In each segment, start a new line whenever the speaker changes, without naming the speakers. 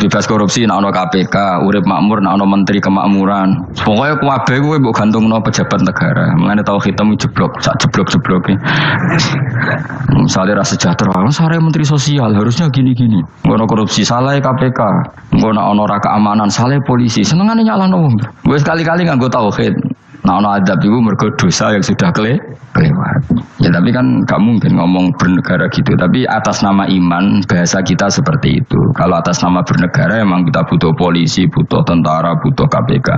bebas korupsi nek ana KPK, urip makmur nek ana menteri kemakmuran. Pokoke kabeh kuwi mbok gantungno pejabat negara. Mengane tau hitam jeblok, sak jeblok-jebloke. Misalnya rasa sejahtera, saya menteri sosial harusnya gini-gini. Ngono korupsi salah KPK, ngono ana ora keamanan salah polisi. Senengane nyalahno wong. Wis kali-kali nganggo tauhid. Nah, ono adab itu mergo dosa yang sudah kelewat. Ya tapi kan gak mungkin ngomong bernegara gitu. Tapi atas nama iman bahasa kita seperti itu. Kalau atas nama bernegara emang kita butuh polisi, butuh tentara, butuh KPK.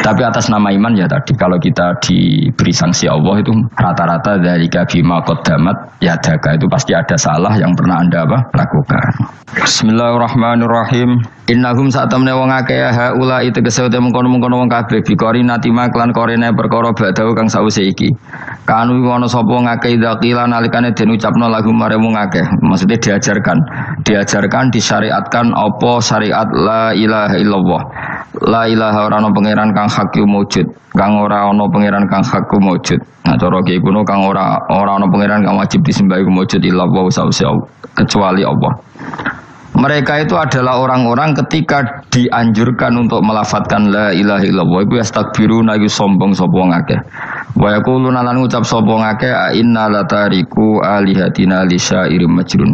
Tapi atas nama iman ya tadi kalau kita diberi sanksi Allah itu rata-rata dari bima qaddamat ya daga itu pasti ada salah yang pernah Anda lakukan. Bismillahirrahmanirrahim. Innahum sa'tamne wong akeh haula itu kesete mengkono-mengkono wong kabeh bikori natima klan korene perkara badau kang sause iki. Kanu ana sapa ngakeh dzakila nalikane den ucapno lagu mare wong akeh. Maksudnya diajarkan disyariatkan apa syariat la ilaha illallah. La ilaha ora ana pangeran kang hak wujud, kang ora ana pangeran kang hak wujud. Nah cara iki kuno kang ora ana pangeran kang wajib disembah wujud illallah sause kecuali Allah. Mereka itu adalah orang-orang ketika dianjurkan untuk melafadzkan la ilaha illallah iku yastakbiruna iku sombong sapa ngakeh. Wa yaquluna lan ngucap sapa ngakeh inna latariku alihatina li syairim majnun.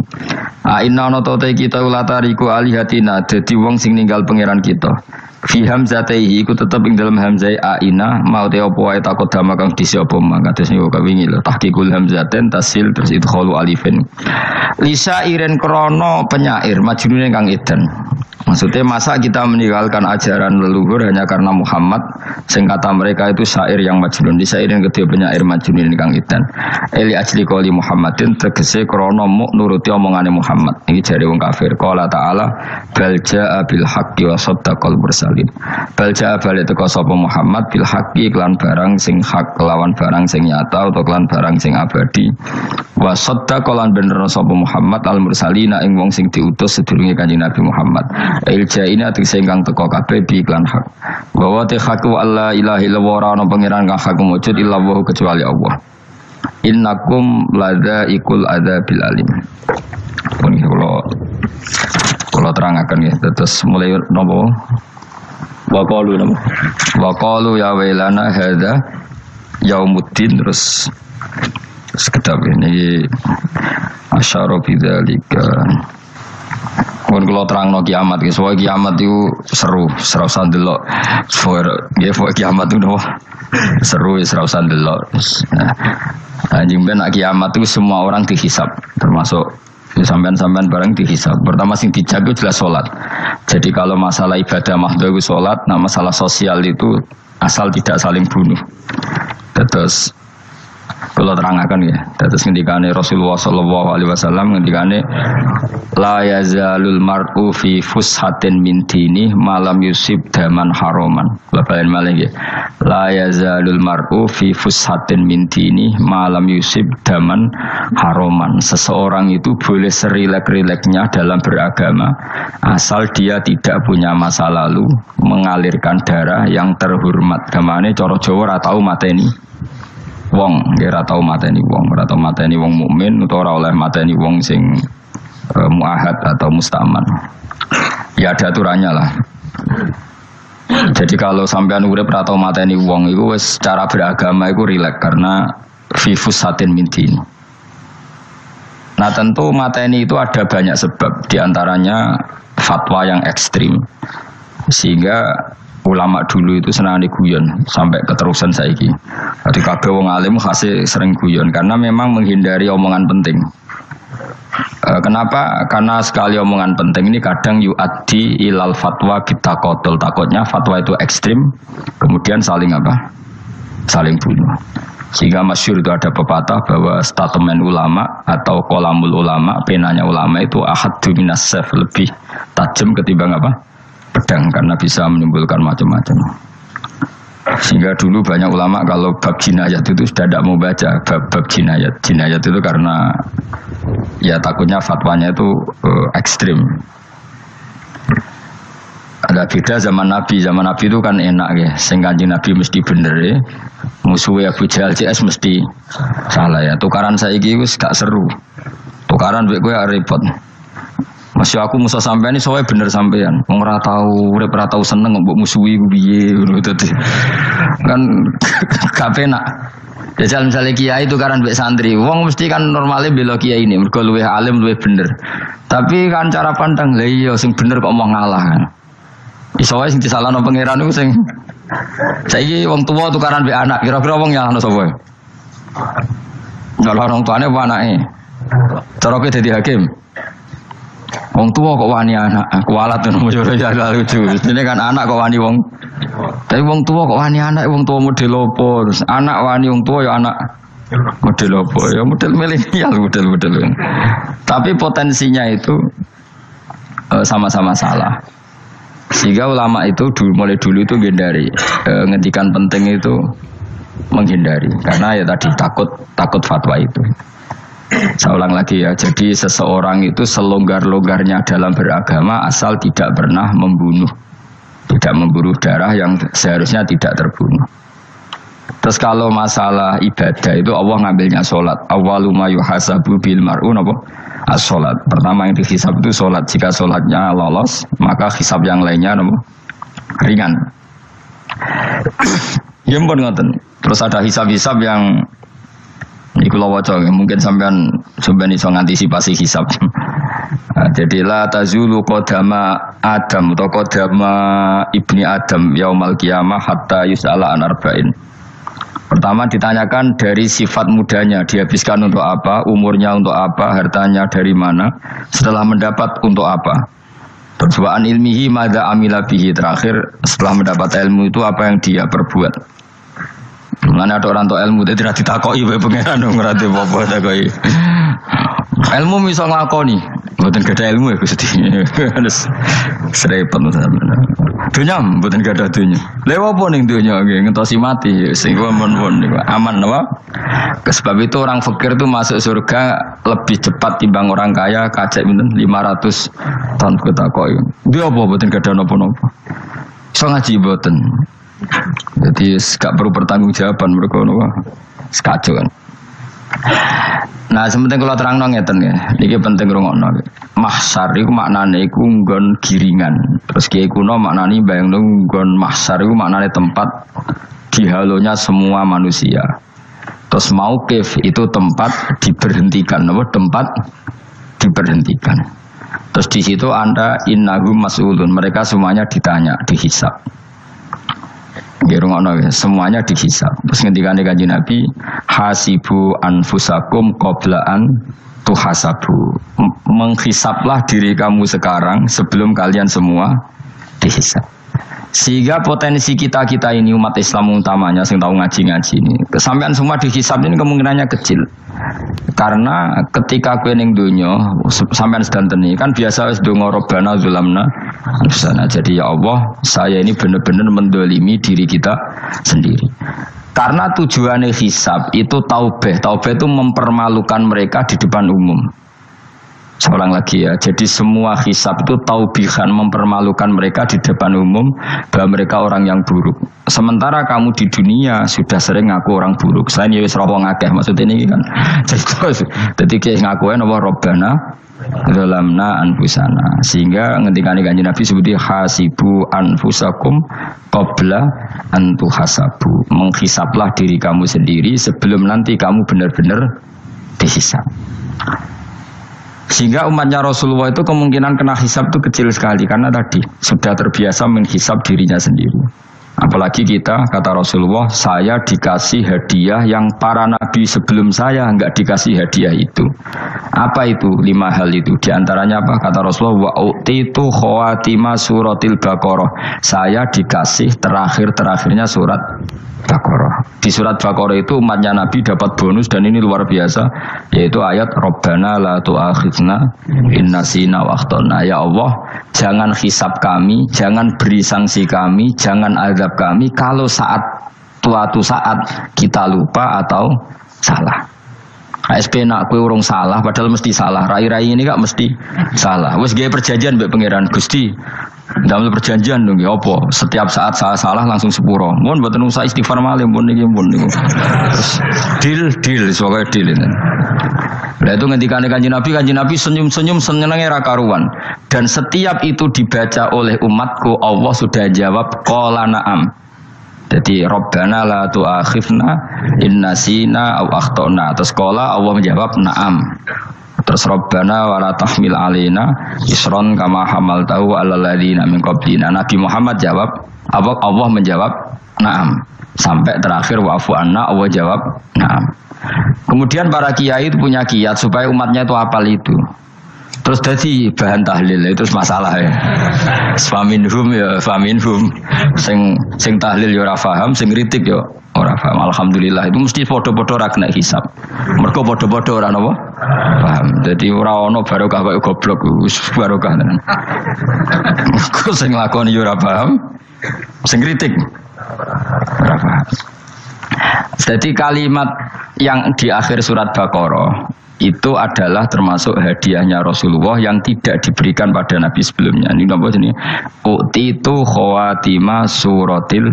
Inna ana ta kita latariku alihatina dadi wong sing ninggal pangeran kita. Fi hamzatihi iku tetep ing dalam hamzai aina mau te apa wae takut dama kang disi apa mangkates niku kawingi lho tahqiqul hamzaten tasil terus idkhalu alifin lisa iren krono penyair majnune kang edan. Maksudnya masa kita meninggalkan ajaran leluhur hanya karena Muhammad sing kata mereka itu syair yang majnun. Di sairin kedua penyair majnun kang edan. Eli ajli qoli Muhammadin tegese krono muk nuruti omongane Muhammad. Iki jare wong kafir. Qala ta'ala bal jaa bil haqqi wa saddaqal mursalin. Bal jaa bali teko sapa Muhammad bil haqqi kelan barang sing hak kelawan barang sing nyata utawa kelan barang sing abadi. Wa saddaqal lan bener sapa Muhammad al mursalina ing wong sing diutus sedurunge Kanjeng Nabi Muhammad. Ilja ini atik sengkang teko kabeh bi iklan hak. Bahwa te haku alla ilaha illallah ana pangeran kang hak wujud illallah kecuali Allah. Innakum ladzaiqul adzabil alim. Pun kula terangaken ya terus mulai napa? Wa qalu ya wailana hadza yaumuddin terus sekedap ini asyara bidzalika. Mun kula terangno kiamat iki, soal kiamat itu seru, serasa ndelok. Soal kiamat itu seru, serasa ndelok. Anjing ben kiamat itu semua orang dihisab, termasuk sampean-sampean bareng dihisab. Pertama sing dijaga jelas salat. Jadi kalau masalah ibadah mahdhu itu salat, nah masalah sosial itu asal tidak saling bunuh. Terus kalau terangkan ya, terus ngendikane Rasulullah sallallahu alaihi wasallam ngendikane la yazalul mar'u fi fushatin min dini malam yusib daman haroman. Bapak malih nggih. La yazalul mar'u fi fushatin min dini malam yusib daman haroman. Seseorang itu boleh serilek-rileknya dalam beragama asal dia tidak punya masa lalu mengalirkan darah yang terhormat. Gamane cara Jawa ora tau mateni wong, ora tau mateni wong, ora tau mateni wong mukmin utawa ora oleh mateni wong sing muahad atau mustaman. Ya ada aturannya lah. Jadi kalau sampean urip ora tau mateni wong iku wis cara beragama iku rileks karena fifus satin mintin. Nah tentu mateni itu ada banyak sebab, diantaranya fatwa yang ekstrim sehingga ulama dulu itu senang guyon sampai keterusan saiki. Jadi kabeh wong alim khase sering guyon karena memang menghindari omongan penting. Kenapa? Karena sekali omongan penting ini kadang yu'addi ilal fatwa kita kotul. Takutnya fatwa itu ekstrim, kemudian saling apa? Saling bunuh. Sehingga masyhur itu ada pepatah bahwa statement ulama atau kolamul ulama, penanya ulama itu ahaddu minas sayf, lebih tajam ketimbang apa? Pedang, karena bisa menimbulkan macam-macam. Sehingga dulu banyak ulama kalau bab jinayat itu sudah tidak mau baca bab jinayat. Jinayat itu karena ya takutnya fatwanya itu ekstrim. Ada beda zaman Nabi itu kan enak ya. Sing Kanjeng Nabi mesti bener ya. Musuhnya Abu Jahal CS mesti salah ya. Tukaran saiki wis gak seru. Tukaran mbek kowe repot. Masih aku musuh sampean ini soalnya bener sampean. Wong ora tau urip ora tau seneng mbok musuhi ku piye ngono dadi. Kan gak penak. Jajal misalnya kiai itu kan mbek santri, wong mesti kan normalnya bela kiai ini, mergo luwih alim luwih bener. Tapi kan cara pandang lha iya sing bener kok mau ngalah kan. Iso wae sing disalahno pangeran iku sing saiki wong tuwa tukaran mbek anak, kira-kira wong nyalahno sapa? Nyalahno wong tuane apa anake? Cara kowe dadi hakim. Wong tua kok wani anak, kualat tuh nomor ya lucu. Ini kan anak kok wani wong. Tapi wong tua kok wani anak, wong tua model opo. Terus anak wani wong tua ya anak model opo. Ya model milenial model. Tapi potensinya itu sama-sama salah. Sehingga ulama itu mulai dulu itu menghindari ngendikan penting itu menghindari karena ya tadi takut fatwa itu. Saya ulang lagi ya, jadi seseorang itu selonggar-longgarnya dalam beragama asal tidak pernah membunuh, tidak memburu darah yang seharusnya tidak terbunuh. Terus kalau masalah ibadah itu Allah ngambilnya sholat. Awwalu ma yuhasabu bil mar'un apa? As-sholat. Pertama yang dihisab itu sholat. Jika sholatnya lolos, maka hisab yang lainnya apa? Ringan. Ya ampun ngoten. Terus ada hisab-hisab yang iku lho waca mungkin sampean iso ngantisipasi hisab. Jadi la tazulu qadama Adam atau qadama ibni Adam yaumal qiyamah hatta yus'ala an arba'in. Pertama ditanyakan dari sifat mudanya, dihabiskan untuk apa, umurnya untuk apa, hartanya dari mana, setelah mendapat untuk apa. Terus wa an ilmihi madza amila bihi, terakhir setelah mendapat ilmu itu apa yang dia perbuat. Mana ada orang tua ilmu, dia tidak ditakoi, pengiran dong ngerti apa takoi. Ilmu bisa ngelakoni, bukan gak ada ilmu ya sedih. Harus serempet misalnya. Dunia, bukan gak ada dunia. Lewat pun yang dunia, ngentosi mati, sehingga aman, apa? Sebab itu orang fakir itu masuk surga lebih cepat timbang orang kaya, kacek 500 tahun ketakoi. Dia apa? Bukan gak ada nopo-nopo. So ngaji buatan. Jadi gak perlu pertanggungjawaban mereka nopo sekacau kan. Nah sementing kalau terang ngeten ya, ini penting rungokno. Mahsyar itu maknane iku nggon giringan. Terus kiai kuno maknane bayangno nggon mahsyar itu maknane tempat dihalonya semua manusia. Terus mauqif itu tempat diberhentikan, apa tempat diberhentikan. Terus di situ Anda innahum mas'ulun, mereka semuanya ditanya, dihisab. Semuanya dihisab. Terus ngendikane Kanjeng Nabi, hasibu anfusakum qablaan tuhasabu. Menghisablah diri kamu sekarang sebelum kalian semua dihisab. Sehingga potensi kita ini umat Islam utamanya yang tahu ngaji ini, kesampean semua dihisab ini kemungkinannya kecil. Karena ketika kowe ning donya sampean sedanteni kan biasa wis donga Rabbana zulamna anfusana. Jadi ya Allah, saya ini benar-benar mendolimi diri kita sendiri. Karena tujuannya hisab itu taubah. Taubah itu mempermalukan mereka di depan umum. Seorang lagi ya, jadi semua hisab itu taubihan, mempermalukan mereka di depan umum bahwa mereka orang yang buruk. Sementara kamu di dunia sudah sering ngaku orang buruk. Saya ini wis roh ngakeh maksudnya ini kan. Jadi kayak ngakuin apa Rabbana zalamna anfusana. Sehingga ngendikane Kanjeng Nabi sebuti hasibu anfusakum qabla an tuhasabu. Menghisablah diri kamu sendiri sebelum nanti kamu benar-benar dihisab. Sehingga umatnya Rasulullah itu kemungkinan kena hisab itu kecil sekali karena tadi sudah terbiasa menghisab dirinya sendiri. Apalagi kita, kata Rasulullah, saya dikasih hadiah yang para nabi sebelum saya enggak dikasih hadiah itu. Apa itu? 5 hal itu. Di antaranya apa? Kata Rasulullah, wa utitu khawatima suratil Baqarah. Saya dikasih terakhir-terakhirnya surat Baqarah. Di surat Baqarah itu umatnya Nabi dapat bonus dan ini luar biasa, yaitu ayat Rabbana la tu'akhidna in nasina wa akhtana. Ya Allah, jangan hisab kami, jangan beri sanksi kami, jangan azab kami kalau suatu saat kita lupa atau salah. ASP nak kue urung salah, padahal mesti salah. Rai-rai ini gak mesti salah. Wes gaya perjanjian mbek pangeran Gusti. Dalam perjanjian dong, ya apa? Setiap saat saya salah langsung sepuro. Mohon buatan usah istighfar malih pun niki pun. Deal, sebagai deal ini. Nah itu ketika kanjeng Nabi senyum-senyum senengnya rakaruan. Dan setiap itu dibaca oleh umatku, Allah sudah jawab qala na'am. Jadi Rabbana la tu'akhifna in nasina aw akhtana. Terus qala Allah menjawab na'am. Terus Rabbana wa la tahmil alaina isron kama hamaltahu 'alal ladzina min qablina. Nabi Muhammad jawab, Allah menjawab na'am. Sampai terakhir wa'fu anna, Allah jawab na'am. Kemudian para kiai itu punya kiat supaya umatnya itu hafal itu. Terus jadi bahan tahlil itu masalah ya. Faminhum ya faminhum. Sing tahlil ya ora paham, sing kritik ya ora paham. Alhamdulillah itu mesti padha-padha ora kena hisab. Mergo padha-padha ora napa? Paham. Jadi ora ono barokah kaya goblok wis barokah tenan. Mergo sing lakoni ya ora paham, sing kritik ora paham. Jadi kalimat yang di akhir surat Baqarah itu adalah termasuk hadiahnya Rasulullah yang tidak diberikan pada Nabi sebelumnya. Ini apa ini? Utitu khawatima suratil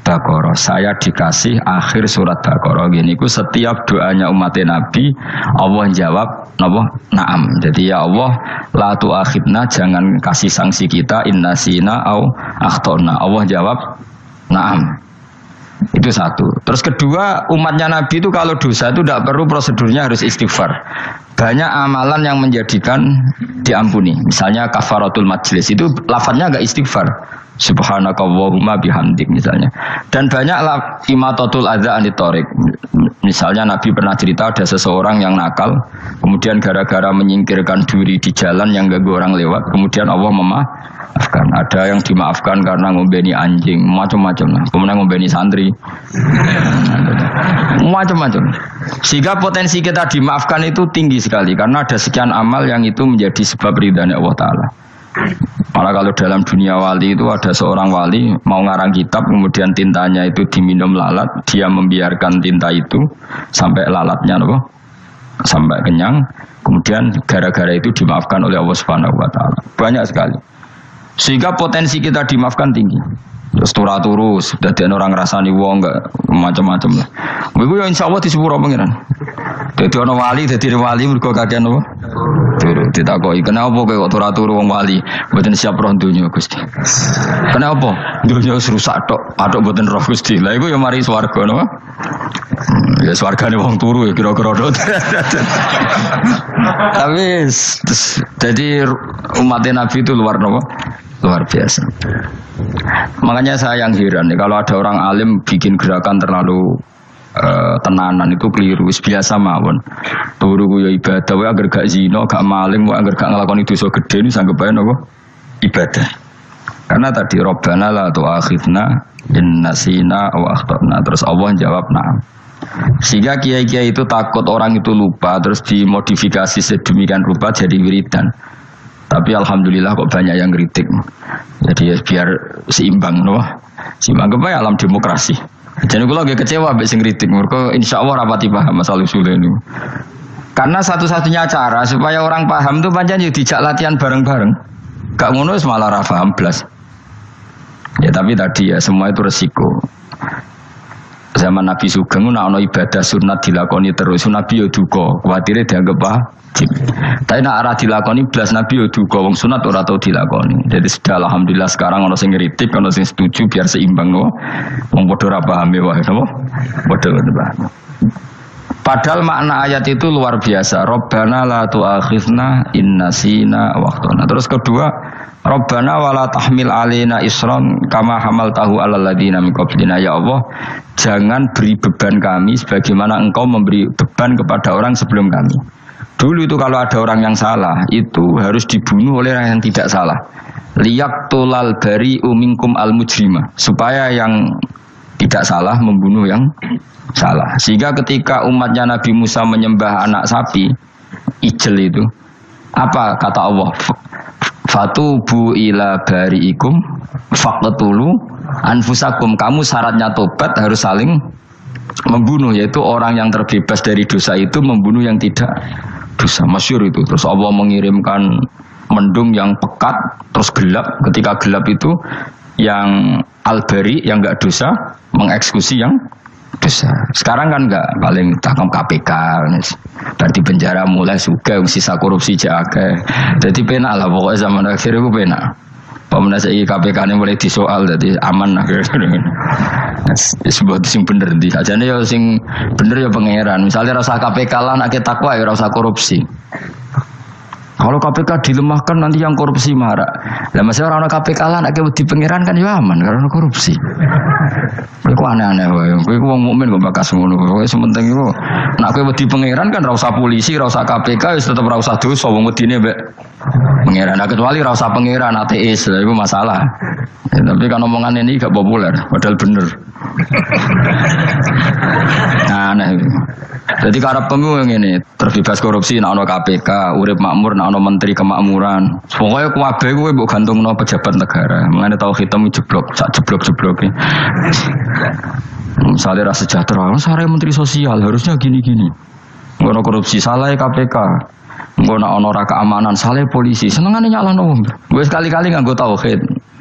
Baqarah. Saya dikasih akhir surat Baqarah. Gini, ku setiap doanya umat Nabi Allah jawab napa? Naam. Jadi ya Allah, la tu'akhidna, jangan kasih sanksi kita innasina au akhtona. Allah jawab naam. Itu satu. Terus kedua, umatnya Nabi itu kalau dosa itu tidak perlu prosedurnya harus istighfar. Banyak amalan yang menjadikan diampuni. Misalnya kafaratul majlis itu lafadznya agak istighfar. Subhanakallahumma bihamdik misalnya. Dan banyak imatatul adza anit thoriq. Misalnya Nabi pernah cerita ada seseorang yang nakal, kemudian gara-gara menyingkirkan duri di jalan yang ganggu orang lewat, kemudian Allah memaafkan. Ada yang dimaafkan karena ngombeni anjing, macam-macam lah. Kemudian ngombeni santri, macam-macam. Sehingga potensi kita dimaafkan itu tinggi sekali karena ada sekian amal yang itu menjadi sebab ridhanya Allah Ta'ala. Malah kalau dalam dunia wali itu ada seorang wali mau ngarang kitab, kemudian tintanya itu diminum lalat, dia membiarkan tinta itu sampai lalatnya sampai kenyang, kemudian gara-gara itu dimaafkan oleh Allah Subhanahu wa Ta'ala. Banyak sekali. Sehingga potensi kita dimaafkan tinggi. Terus turu sudah ada orang rasani wong enggak macam-macam lah. Iku ya insyaallah di sepuro pangeran. Dadi ana wali, dadi wali mergo kakean apa? Turu ditakoki, "Kenapa kowe kok turu wong wali? Mboten siap roh donya, Gusti." "Kenapa?" "Donya wis rusak tok, atok mboten roh Gusti." Lah iku ya mari swarga napa? Ya swargane wong turu ya kira-kira tok. Tapi jadi umat Nabi itu luar biasa. Makanya saya yang heran nih, kalau ada orang alim bikin gerakan terlalu tenanan itu keliru, biasa mawon. Turu ya ibadah, wae agar gak zina, gak maling, wae agar gak ngelakoni dosa gede ini sanggep ae napa? Ibadah. Karena tadi Rabbana la tu'akhidna in nasina aw akhtana. Terus Allah jawab na'am. Sehingga kiai-kiai itu takut orang itu lupa, terus dimodifikasi sedemikian rupa jadi wiridan. Tapi alhamdulillah kok banyak yang kritik. Jadi biar seimbang, loh. Seimbang kepada alam demokrasi. Jadi kalau lagi kecewa mbek sing kritik, mergo insyaallah rapati paham masalah usul ini. Karena satu-satunya cara supaya orang paham itu pancen yo dijak latihan bareng-bareng. Gak ngono wis malah ra paham blas. Ya tapi tadi ya semua itu resiko. Zaman Nabi Sugeng ana ibadah sunat dilakoni terus, Nabi yo duka, kuwatire dianggap wajib. Tapi nek ora dilakoni blas Nabi yo duka, wong sunat ora tau dilakoni. Jadi sudah alhamdulillah sekarang ana sing ngritik, ana sing setuju biar seimbang no. Wong padha ora paham wae napa? Padha paham. Padahal makna ayat itu luar biasa. Rabbana la tu'akhidna in nasina wa akhtana. Terus kedua, Rabbana wala tahmil alaina isran kama hamaltahu 'alal ladzina min qablina. Ya Allah, jangan beri beban kami sebagaimana Engkau memberi beban kepada orang sebelum kami. Dulu itu kalau ada orang yang salah, itu harus dibunuh oleh orang yang tidak salah. Liyaqtulal bari'u minkum al-mujrima. Supaya yang tidak salah membunuh yang salah. Sehingga ketika umatnya Nabi Musa menyembah anak sapi, ijel itu, apa kata Allah? Fatubu ila bari'ikum faqtulu anfusakum. Kamu syaratnya tobat harus saling membunuh, yaitu orang yang terbebas dari dosa itu membunuh yang tidak dosa. Masyhur itu. Terus Allah mengirimkan mendung yang pekat, terus gelap. Ketika gelap itu yang al-bari, yang enggak dosa, mengeksekusi yang dosa. Sekarang kan enggak, paling tangkap KPK, berarti penjara mulai suka, sisa korupsi jaga. Jadi penak lah pokoknya zaman akhir itu penak. Pemenang saya KPK ini mulai disoal, jadi aman lah. Sebuah sing bener di aja nih ya sing bener ya pangeran. Misalnya rasa KPK lah nak takwa ya rasa korupsi. Kalau KPK dilemahkan nanti yang korupsi marah. Lah masalah orang KPK lah nak di pangeran kan ya aman karena korupsi. Iku aneh-aneh wae. Kowe wong mukmin kok bakas ngono. Kowe sementing iku nak kowe wedi pangeran kan ra usah polisi, ra usah KPK wis tetep ra usah dosa wong wedine mbek pangeran. Nah, kecuali ra usah pangeran ateis, lha iku masalah. Ya, tapi kan omongan ini gak populer, padahal bener. Nah, aneh. Jadi karepmu ngene, terbebas korupsi nek ana KPK, urip makmur nek ana menteri kemakmuran. Pokoke kabeh kowe mbok gantungno pejabat negara. Mengene tau hitam jeblok, sak jeblok-jebloke. Misalnya rasa sejahtera, saya menteri sosial harusnya gini-gini. Ngono korupsi salah KPK. Ngono ana ora keamanan salah polisi. Senengane nyalano wong. Gue sekali-kali nganggo tauhid.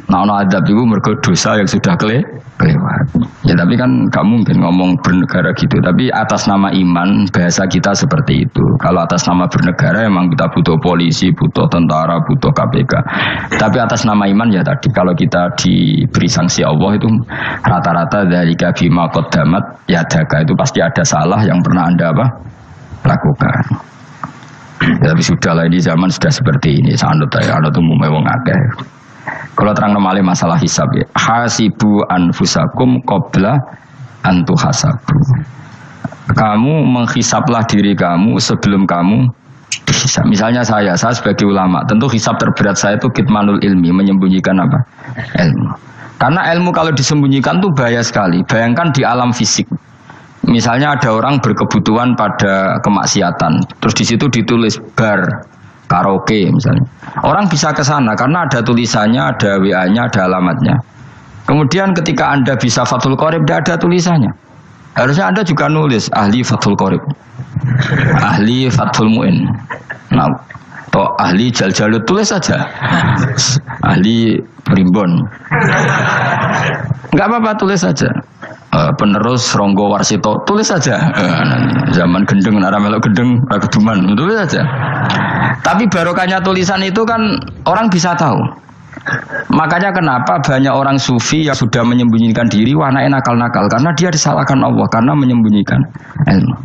Nah ana adab iku mergo dosa yang sudah kelewat. Ya tapi kan gak mungkin ngomong bernegara gitu. Tapi atas nama iman bahasa kita seperti itu. Kalau atas nama bernegara emang kita butuh polisi, butuh tentara, butuh KPK. Tapi atas nama iman ya tadi kalau kita diberi sanksi Allah itu rata-rata dari bima qaddamat yadaka itu pasti ada salah yang pernah Anda lakukan. Ya, tapi sudah lah ini zaman sudah seperti ini. Sanut ya, anut umumnya wong akeh. Kalau terang nomale masalah hisab ya, hasibu anfusakum qabla antu hasabu. Kamu menghisablah diri kamu sebelum kamu dihisab. Misalnya saya sebagai ulama, tentu hisab terberat saya itu kitmanul ilmi, menyembunyikan apa? Ilmu. Karena ilmu kalau disembunyikan tuh bahaya sekali. Bayangkan di alam fisik. Misalnya ada orang berkebutuhan pada kemaksiatan, terus di situ ditulis bar karaoke misalnya. Orang bisa ke sana karena ada tulisannya, ada WA-nya, ada alamatnya. Kemudian ketika Anda bisa Fathul Qorib, tidak ada tulisannya. Harusnya Anda juga nulis ahli Fathul Qorib, ahli Fathul Mu'in. Nah, atau ahli Jaljalut, tulis saja. Ahli Primbon. Enggak apa-apa, tulis saja. Penerus Ronggo Warsito, tulis saja. Zaman gendeng, nara melok gendeng, rakeduman, tulis saja. Tapi barokahnya tulisan itu kan orang bisa tahu. Makanya kenapa banyak orang sufi yang sudah menyembunyikan diri, wananya nakal-nakal, karena dia disalahkan Allah karena menyembunyikan ilmu.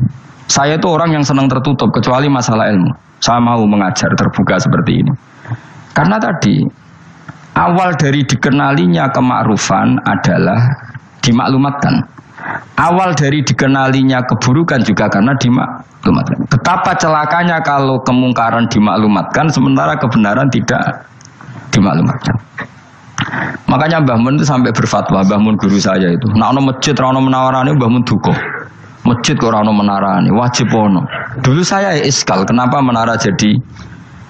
Saya itu orang yang senang tertutup kecuali masalah ilmu. Saya mau mengajar terbuka seperti ini. Karena tadi awal dari dikenalinya kemakrufan adalah dimaklumatkan. Awal dari dikenalinya keburukan juga karena dimaklumatkan. Betapa celakanya kalau kemungkaran dimaklumatkan sementara kebenaran tidak dimaklumatkan. Makanya Mbah Mun itu sampai berfatwa, Mbah Mun guru saya itu. Nah ono masjid ra ono menawarane Mbah Mun duka. Masjid kok ora ono menarane, wajib ono. Dulu saya iskal kenapa menara jadi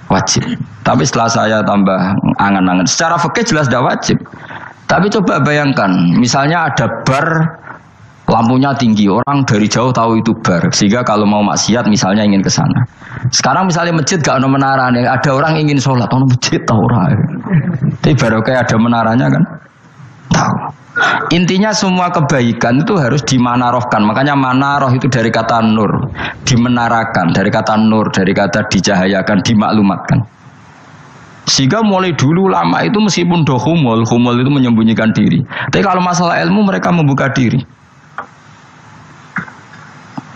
wajib. Tapi setelah saya tambah angan-angan, secara fikih jelas tidak wajib. Tapi coba bayangkan, misalnya ada bar lampunya tinggi, orang dari jauh tahu itu bar, sehingga kalau mau maksiat misalnya ingin ke sana. Sekarang misalnya masjid gak ada menara nih, ada orang ingin sholat, ono masjid tahu orang. Tapi baru kayak ada menaranya kan, tahu. Intinya semua kebaikan itu harus dimanarohkan. Makanya manaroh itu dari kata nur, dimenarakan, dari kata nur, dari kata dicahayakan, dimaklumatkan. Sehingga mulai dulu lama itu meskipun humul itu menyembunyikan diri. Tapi kalau masalah ilmu mereka membuka diri.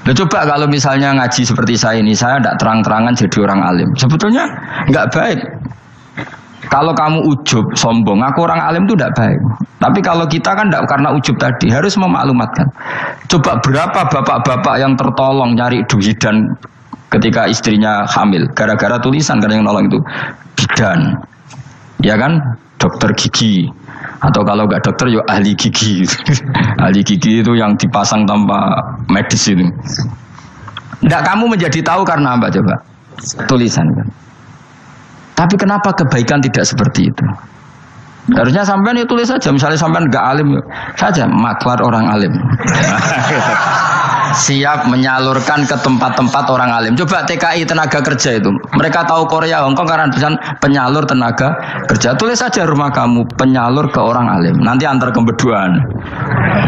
Nah, coba kalau misalnya ngaji seperti saya ini, saya tidak terang-terangan jadi orang alim. Sebetulnya nggak baik. Kalau kamu ujub, sombong, aku orang alim itu tidak baik. Tapi kalau kita kan tidak karena ujub tadi, harus memaklumatkan. Coba berapa bapak-bapak yang tertolong nyari duit dan ketika istrinya hamil, gara-gara tulisan karena yang nolong itu bidan, ya kan, dokter gigi, atau kalau nggak dokter ya ahli gigi. Ahli gigi itu yang dipasang tanpa medis itu. Nggak kamu menjadi tahu karena apa coba? Tulisan kan. Tapi kenapa kebaikan tidak seperti itu? Harusnya sampean itu tulis saja. Misalnya sampean nggak alim saja, maklar orang alim. siap menyalurkan ke tempat-tempat orang alim. Coba TKI tenaga kerja itu, mereka tahu Korea, Hongkong karena tulisan penyalur tenaga kerja. Tulis saja rumah kamu penyalur ke orang alim. Nanti antar ke berduaan.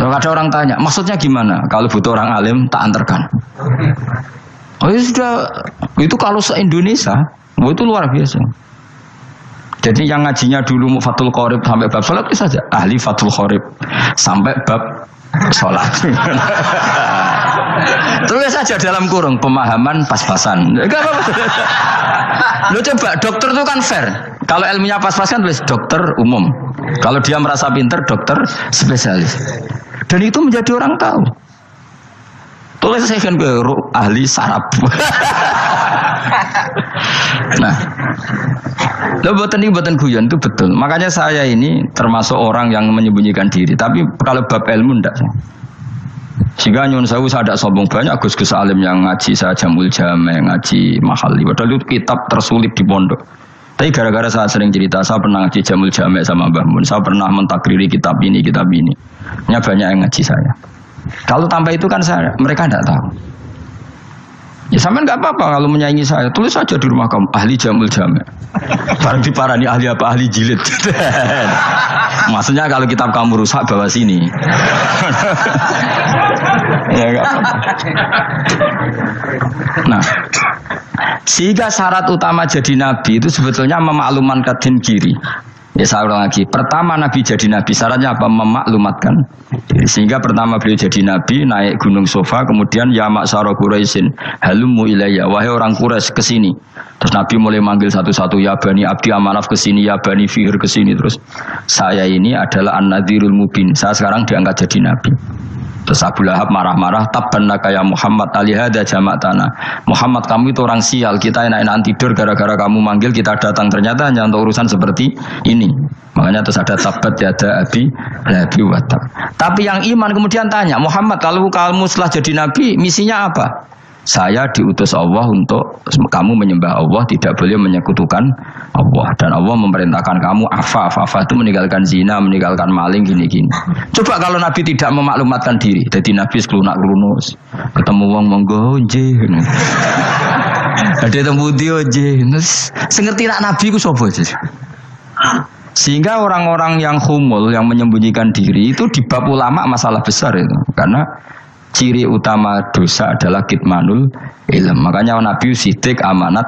Kalau ada orang tanya, maksudnya gimana? Kalau butuh orang alim, tak antarkan. Oh ya sudah, itu kalau se-Indonesia, itu luar biasa. Jadi yang ngajinya dulu Fathul Qorib sampai bab sholat itu saja ahli Fathul Qorib sampai bab sholat. Tulis saja dalam kurung pemahaman pas-pasan. Enggak apa-apa. Lo coba dokter itu kan fair. Kalau ilmunya pas-pasan tulis dokter umum. Kalau dia merasa pinter dokter spesialis. Dan itu menjadi orang tahu. Tulis saya kan ahli saraf. Nah, lo buatan guyon itu betul. Makanya saya ini termasuk orang yang menyembunyikan diri. Tapi kalau bab ilmu ndak. Sehingga nyun saya ada sombong banyak gus-gus alim yang ngaji saya Jamul Jame, ngaji Mahali. Padahal itu kitab tersulit di pondok. Tapi gara-gara saya sering cerita, saya pernah ngaji Jamul Jame sama Mbah Mun. Saya pernah mentakriri kitab ini. Nya banyak yang ngaji saya. Kalau tanpa itu kan mereka tidak tahu. Ya sampean nggak apa-apa kalau menyaingi saya, tulis saja di rumah kamu ahli Jamul Jame. Barang diparani ahli apa? Ahli jilid. Maksudnya kalau kitab kamu rusak bawa sini. Ya nggak apa-apa. Nah, sehingga syarat utama jadi nabi itu sebetulnya memaklumatkan din kiri. Ya saya ulang lagi. Pertama Nabi jadi Nabi syaratnya apa? Memaklumatkan. Sehingga pertama beliau jadi Nabi naik gunung Sofa, kemudian ya maksara Quraisyin halumu ilayya, wahai orang Quraisy kesini. Terus Nabi mulai manggil satu-satu, ya Bani Abdi Amanaf kesini, ya Bani Fihr kesini. Terus saya ini adalah An-Nadhirul Mubin. Saya sekarang diangkat jadi Nabi. Terus Abu Lahab marah-marah, tabbannaka ya Muhammad alihada jama'tana. Muhammad kamu itu orang sial, kita enak-enakan tidur gara-gara kamu manggil kita datang, ternyata hanya untuk urusan seperti ini. Makanya terus ada tabbat yada abi labi watab. Tapi yang iman kemudian tanya, Muhammad kalau kamu setelah jadi nabi misinya apa? Saya diutus Allah untuk kamu menyembah Allah, tidak boleh menyekutukan Allah. Dan Allah memerintahkan kamu afa itu meninggalkan zina, meninggalkan maling, gini-gini. Coba kalau Nabi tidak memaklumatkan diri, jadi Nabi sekelunak-kelunus, ketemu wong monggo nggih. Ada temu dia nggih. Sengerti nak Nabi ku sapa sih? Sehingga orang-orang yang humul, yang menyembunyikan diri itu di bab ulama masalah besar itu. Karena ciri utama dosa adalah kitmanul ilm. Makanya Nabi sidik amanat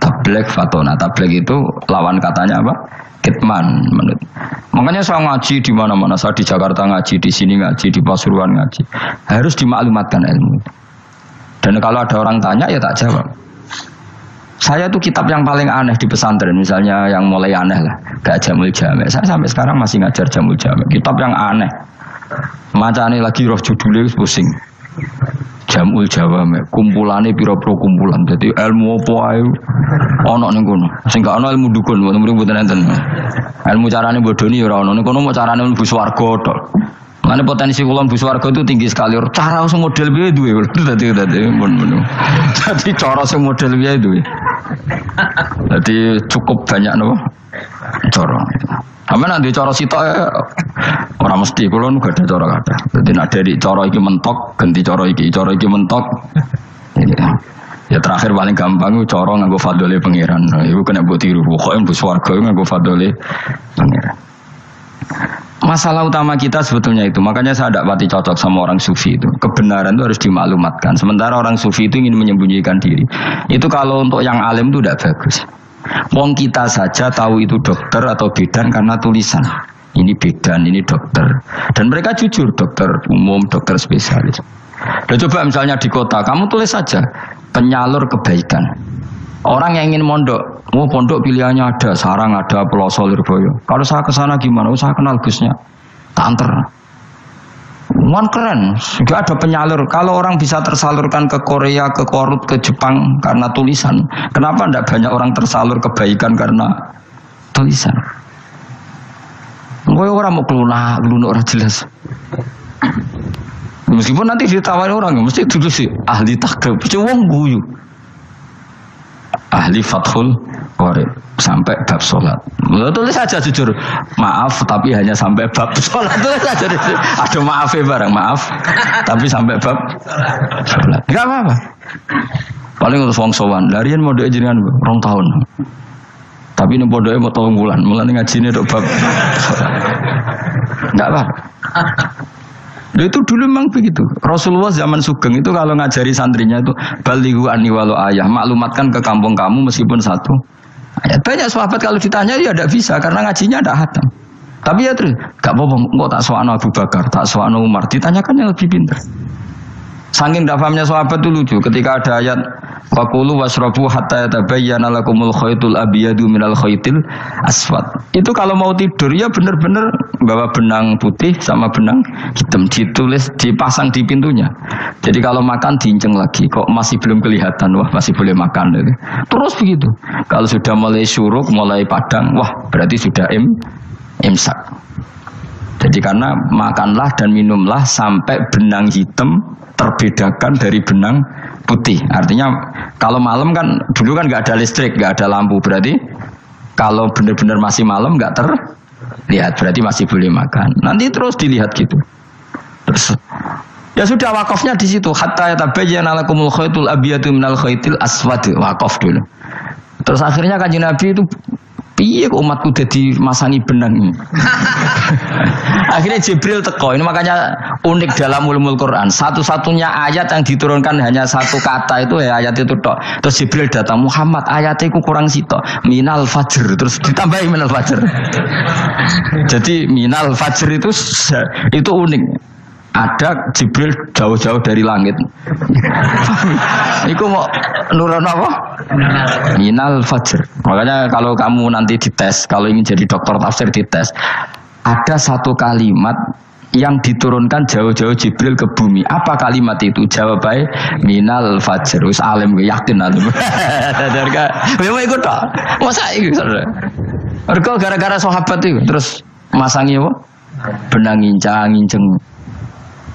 tabligh fatona. Tabligh itu lawan katanya apa? Kitman. Makanya saya ngaji di mana-mana. Saya di Jakarta ngaji, di sini ngaji, di Pasuruan ngaji. Harus dimaklumatkan ilmu. Dan kalau ada orang tanya ya tak jawab. Saya tuh kitab yang paling aneh di pesantren, misalnya yang mulai aneh lah, gak Jamul Jame. Saya sampai sekarang masih ngajar Jamul Jame. Kitab yang aneh. Macane lagi roh judulnya pusing. Jamul Jawame, kumpulane pira-pira kumpulan. Jadi ilmu apa ae ana ning kono. Sing gak ana ilmu dukun, mboten enten. Ilmu carane bodoni ora ana. Ning kono mau carane mlebu swarga tok. Mane potensi kula mlebu swarga itu tinggi sekali. Cara sing model piye duwe. Dadi Jadi cara sing model piye duwe. Jadi cukup banyak napa? Cara. Sampe nek di cara sitok ora mesti kula nu gak ada cara kada. Dadi nek dari cara iki mentok ganti cara iki mentok. Ya terakhir paling gampang itu cara nganggo fadhole pangeran. Iku kena mbok tiru. Pokoke mbok swarga nganggo fadhole pangeran. Masalah utama kita sebetulnya itu. Makanya saya tidak pati cocok sama orang sufi itu. Kebenaran itu harus dimaklumatkan. Sementara orang sufi itu ingin menyembunyikan diri. Itu kalau untuk yang alim itu tidak bagus. Wong kita saja tahu itu dokter atau bidan karena tulisan. Ini bidan, ini dokter. Dan mereka jujur, dokter umum, dokter spesialis. Dan coba misalnya di kota, kamu tulis saja penyalur kebaikan. Orang yang ingin mondok, pondok pilihannya ada, Sarang ada, Peloso, Lirboyo. Kalau saya ke sana gimana? Saya kenal Gusnya, Tanter. Keren, juga ada penyalur. Kalau orang bisa tersalurkan ke Korea, ke Korut, ke Jepang karena tulisan, kenapa tidak banyak orang tersalur kebaikan karena tulisan? Orang mau kelunak orang jelas. Meskipun nanti ditawari orang, mesti tulis sih ahli takrib, cuma guyu. Ahli Fathul qari sampai bab sholat. Tulis saja jujur, maaf tapi hanya sampai bab sholat. Tulis saja, ada maafnya barang, maaf tapi sampai bab sholat. Enggak apa-apa. Paling untuk wong sowan, larian mau doa jenengan 2 tahun. Tapi ini bodohnya mau 3 bulan, mulai ngajinya dok bab sholat. Enggak apa. Itu dulu memang begitu. Rasulullah zaman Sugeng itu kalau ngajari santrinya itu balighu anni walau ayah, maklumatkan ke kampung kamu meskipun 1 ayat. Banyak sahabat kalau ditanya ya tidak bisa karena ngajinya ada hatam. Tapi ya terus gak apa-apa, kok tak soal Abu Bakar, tak soal Umar, ditanyakan yang lebih pintar. Saking tidak pahamnya sahabat itu lucu ketika ada ayat waqulu wasrabu hatta yatabayyana lakumul khaytul abyadu minal khaytil aswad. Itu kalau mau tidur ya benar-benar bawa benang putih sama benang hitam, ditulis dipasang di pintunya. Jadi kalau makan diinceng lagi, kok masih belum kelihatan, wah masih boleh makan. Terus begitu. Kalau sudah mulai syuruk, mulai padang, wah berarti sudah imsak. Jadi karena makanlah dan minumlah sampai benang hitam terbedakan dari benang putih. Artinya kalau malam kan dulu kan nggak ada listrik, nggak ada lampu, berarti kalau benar-benar masih malam nggak terlihat, berarti masih boleh makan. Nanti terus dilihat gitu. Terus ya sudah wakafnya di situ. Hatta yatabayyana lakumul khaytul abyadu minal khaytil aswad, wakaf dulu. Terus akhirnya Kanjeng Nabi itu piye kok umatku jadi masangi benang ini. Akhirnya Jibril teko. Ini makanya unik dalam ulumul Quran. Satu-satunya ayat yang diturunkan hanya 1 kata itu ya ayat itu tok. Terus Jibril datang, Muhammad ayatnya itu kurang sitok. Minal fajr. Terus ditambahi minal fajr. Jadi minal fajr itu unik. Ada Jibril jauh-jauh dari langit. Iku mau nurun apa? Minal fajr. Makanya kalau kamu nanti dites, kalau ingin jadi dokter tafsir dites, ada 1 kalimat yang diturunkan jauh-jauh Jibril ke bumi. Apa kalimat itu? Jawabannya minal fajr. Wis alim yakin alim. Memang ikut tak? Masa itu? Mereka gara-gara sahabat itu terus masangi apa? Benang ngincang.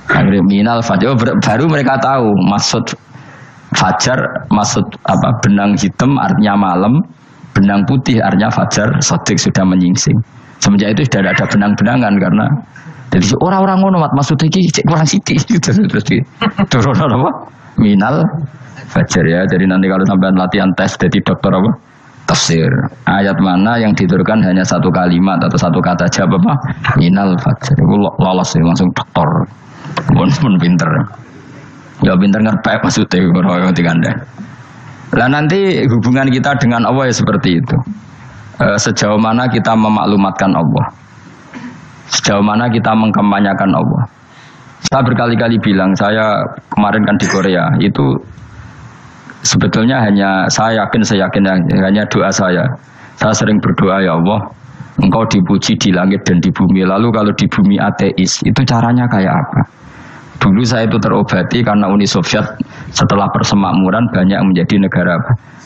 Akhirnya minal fajr, baru mereka tahu maksud fajar, maksud apa, benang hitam artinya malam, benang putih artinya fajar, sodik sudah menyingsing. Semenjak itu sudah ada benang-benangan karena jadi orang-orang ngono maksudnya ini kurang siti terus turun apa minal fajar ya. Jadi nanti kalau sampai latihan tes jadi dokter apa tafsir, ayat mana yang diturunkan hanya 1 kalimat atau 1 kata jawab apa minal fajar, lolos langsung dokter. Pun pinter. Ya pinter ngerpek maksudnya kalau diganda. Lah nanti hubungan kita dengan Allah ya seperti itu. Sejauh mana kita memaklumatkan Allah, sejauh mana kita mengkampanyakan Allah. Saya berkali-kali bilang, saya kemarin kan di Korea itu sebetulnya hanya saya yakin hanya doa saya. Saya sering berdoa, ya Allah, Engkau dipuji di langit dan di bumi. Lalu kalau di bumi ateis, itu caranya kayak apa? Dulu saya itu terobati karena Uni Soviet setelah persemakmuran banyak menjadi negara